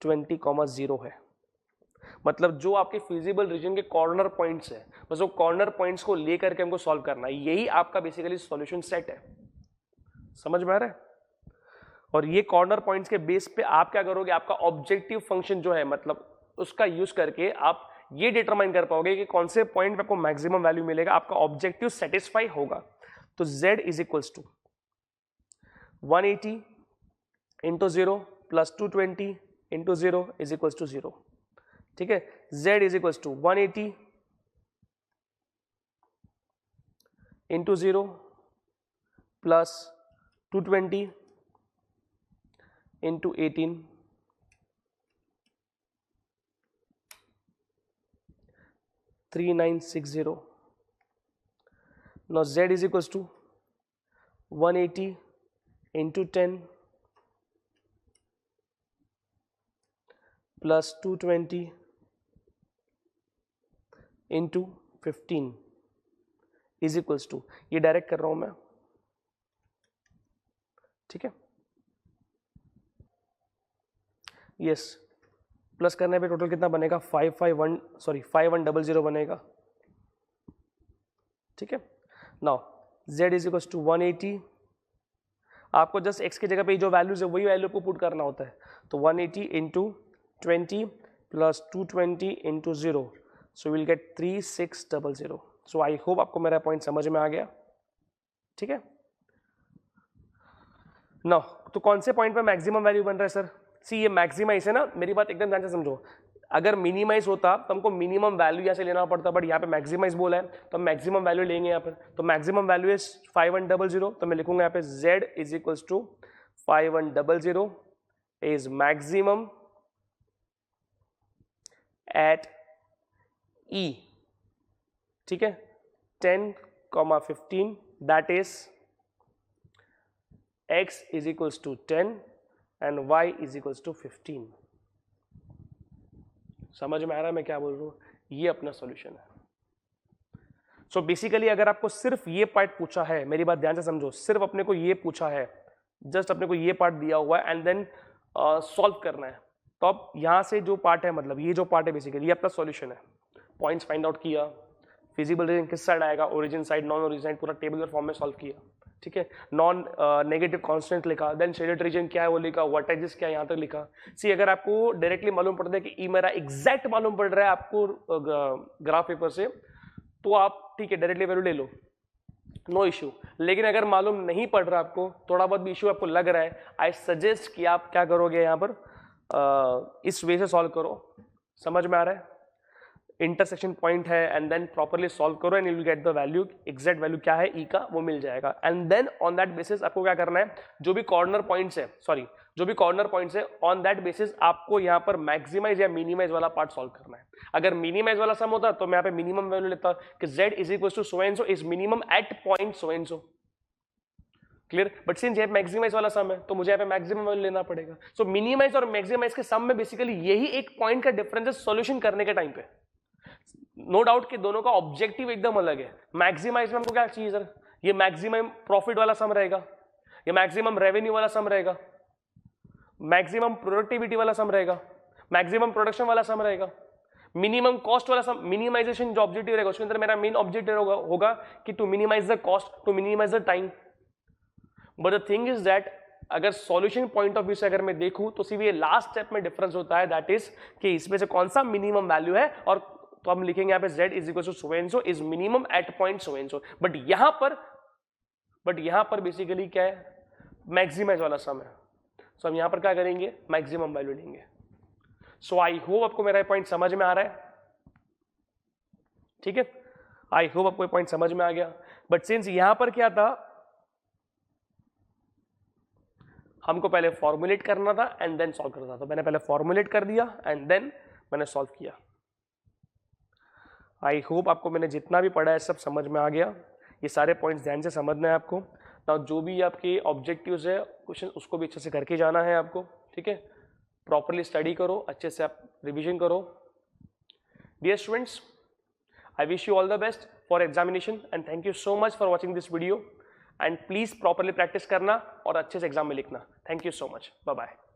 20,0 है. मतलब जो आपके फिजिबल रीजन के कॉर्नर पॉइंट्स है, बस वो कॉर्नर पॉइंट्स को लेकर के हमको सॉल्व करना है. यही आपका बेसिकली सॉल्यूशन सेट है. समझ में आ रहा है? और ये कॉर्नर पॉइंट्स के बेस पे आप क्या करोगे, आपका ऑब्जेक्टिव फंक्शन जो है मतलब उसका यूज करके आप ये डिटरमाइन कर पाओगे कि कौन से पॉइंट पे आपको मैक्सिमम वैल्यू मिलेगा, आपका ऑब्जेक्टिव सेटिस्फाई होगा. तो z is equals to 180 into 0 plus 220 into 0 is equals to 0. ठीक है, z is equals to 180 into 0 plus 220 into 18 3960. Now z is equals to 180 into 10 plus 220 into 15 is equals to, ये direct कर रहा हूं मैं. ठीक है, यस, प्लस करने पे टोटल कितना बनेगा 5100 बनेगा. ठीक है, now z is equals to 180. आपको जस्ट x की जगह पे जो वैल्यूज है वही वैल्यू को पुट करना होता है. तो 180 into 20 plus 220 into 0, so will get 3600. So I hope आपको मेरा पॉइंट समझ में आ गया. ठीक है, नाउ तो कौन से पॉइंट पे मैक्सिमम वैल्यू बन रहा है सर? सी ये मैक्सिमाइज है ना, मेरी बात एकदम ध्यान से समझो. अगर मिनिमाइज होता तो हमको मिनिमम वैल्यू यहाँ से लेना पड़ता, बट यहाँ पे मैक्सिमाइज बोला है तो हम मैक्सिमम वैल्यू लेंगे यहाँ पर. तो मैक्सिमम वैल्यू इज 5100, तो मैं लिखूंगा यहाँ पे z is equals to 5100 is maximum at E. ठीक है, 10,15 that is x is equals to 10 and y is equals to 15. समझ में आ रहा है मैं क्या बोल रहा हूँ? ये अपना सॉल्यूशन है. सो बेसिकली अगर आपको सिर्फ ये पार्ट पूछा है, मेरी बात ध्यान से समझो, सिर्फ अपने को ये पूछा है, जस्ट अपने को ये पार्ट दिया हुआ है एंड देन सॉल्व करना है, तो अब यहाँ से जो पार्ट है, मतलब ये जो पार्ट है बेसिकली ये अपना सॉल्यूशन है. पॉइंट्स फाइंड आउट किया, फिजिबल रीजन किस साइड आएगा, origin side, non origin side, पूरा टेबुलर फॉर्म में सॉल्व किया. ठीक है, नॉन नेगेटिव कांस्टेंट लिखा, देन शेडेड रीजन क्या है वो लिखा, वर्टेजेस क्या है यहाँ तक लिखा. सी अगर आपको डायरेक्टली मालूम पड़ता है कि ई मेरा एग्जैक्ट मालूम पड़ रहा है आपको ग्राफ पेपर से, तो आप ठीक है डायरेक्टली वैल्यू ले लो, नो इशू. लेकिन अगर मालूम नहीं पड़ रहा आपको, थोड़ा बहुत भी इशू आपको लग रहा है, आई सजेस्ट कि आप क्या करोगे यहाँ पर इस वे से सॉल्व करो. समझ में आ रहा है? इंटरसेक्शन पॉइंट है एंड देन प्रॉपर्ली सॉल्व करो and you will get the value, exact value क्या है ई का वो मिल जाएगा. And then on that basis आपको क्या करना है, जो भी कॉर्नर पॉइंट्स है, ऑन दैट बेसिस आपको यहाँ पर मैक्सिमाइज या मिनिमाइज वाला पार्ट सॉल्व करना है. अगर मिनिमाइज वाला सम होता तो मैं यहाँ पे मिनिमम वैल्यू लेता कि z is equal to so and so is minimum at point so and so. Clear? But since ये मैक्सिमाइज वाला सम है तो मुझे यहाँ पे मैक्सिमम वैल्यू लेना पड़ेगा. सो मिनिमाइज और मैक्सिमाइज के सम में बेसिकली यही एक पॉइंट का डिफरेंस है सॉल्यूशन करने के टाइम पे. नो डाउट कि दोनों का ऑब्जेक्टिव एकदम अलग है। मैक्सिमाइज में हमको क्या चाहिए सर, ये मैक्सिमम प्रॉफिट वाला सम रहेगा, ये मैक्सिमम रेवेन्यू वाला सम रहेगा, मैक्सिमम प्रोडक्टिविटी वाला सम रहेगा, मैक्सिमम प्रोडक्शन वाला सम रहेगा, मिनिमम कॉस्ट वाला सम, मिनिमाइजेशन जो ऑब्जेक्टिव रहेगा उसके अंदर मेरा मेन ऑब्जेक्टिव होगा कि to minimize the cost, to minimize the time. But the thing is that अगर सॉल्यूशन पॉइंट ऑफ व्यू से अगर मैं देखूं तो सिर्फ ये लास्ट स्टेप में डिफरेंस होता है, दैट इज कि इसमें से कौन सा मिनिमम वैल्यू है, और तो हम लिखेंगे यहाँ पे z is equal to so and so is minimum at point so and so. But यहां पर बेसिकली क्या है, मैक्सिमाइज वाला सम है। सो हम यहां पर क्या करेंगे, मैक्सिमम वैल्यू लेंगे। सो आई होप आपको मेरा पॉइंट समझ में आ रहा है, ठीक है, आई होप आपको पॉइंट समझ में आ गया। बट सिंस यहां पर क्या था, हमको पहले फॉर्मुलेट करना था एंड देन सॉल्व करना था, तो मैंने पहले फॉर्मुलेट कर दिया एंड देन मैंने सॉल्व किया। आई होप आपको मैंने जितना भी पढ़ा है सब समझ में आ गया, ये सारे पॉइंट्स ध्यान से समझना है आपको। ना जो भी आपके ऑब्जेक्टिव्स है क्वेश्चन उसको भी अच्छे से करके जाना है आपको, ठीक है, प्रॉपरली स्टडी करो, अच्छे से आप रिविजन करो। Dear students, I wish you all the best for examination and thank you so much for watching this video and please properly practice करना और अच्छे से एग्जाम में लिखना। Thank you so much. Bye bye.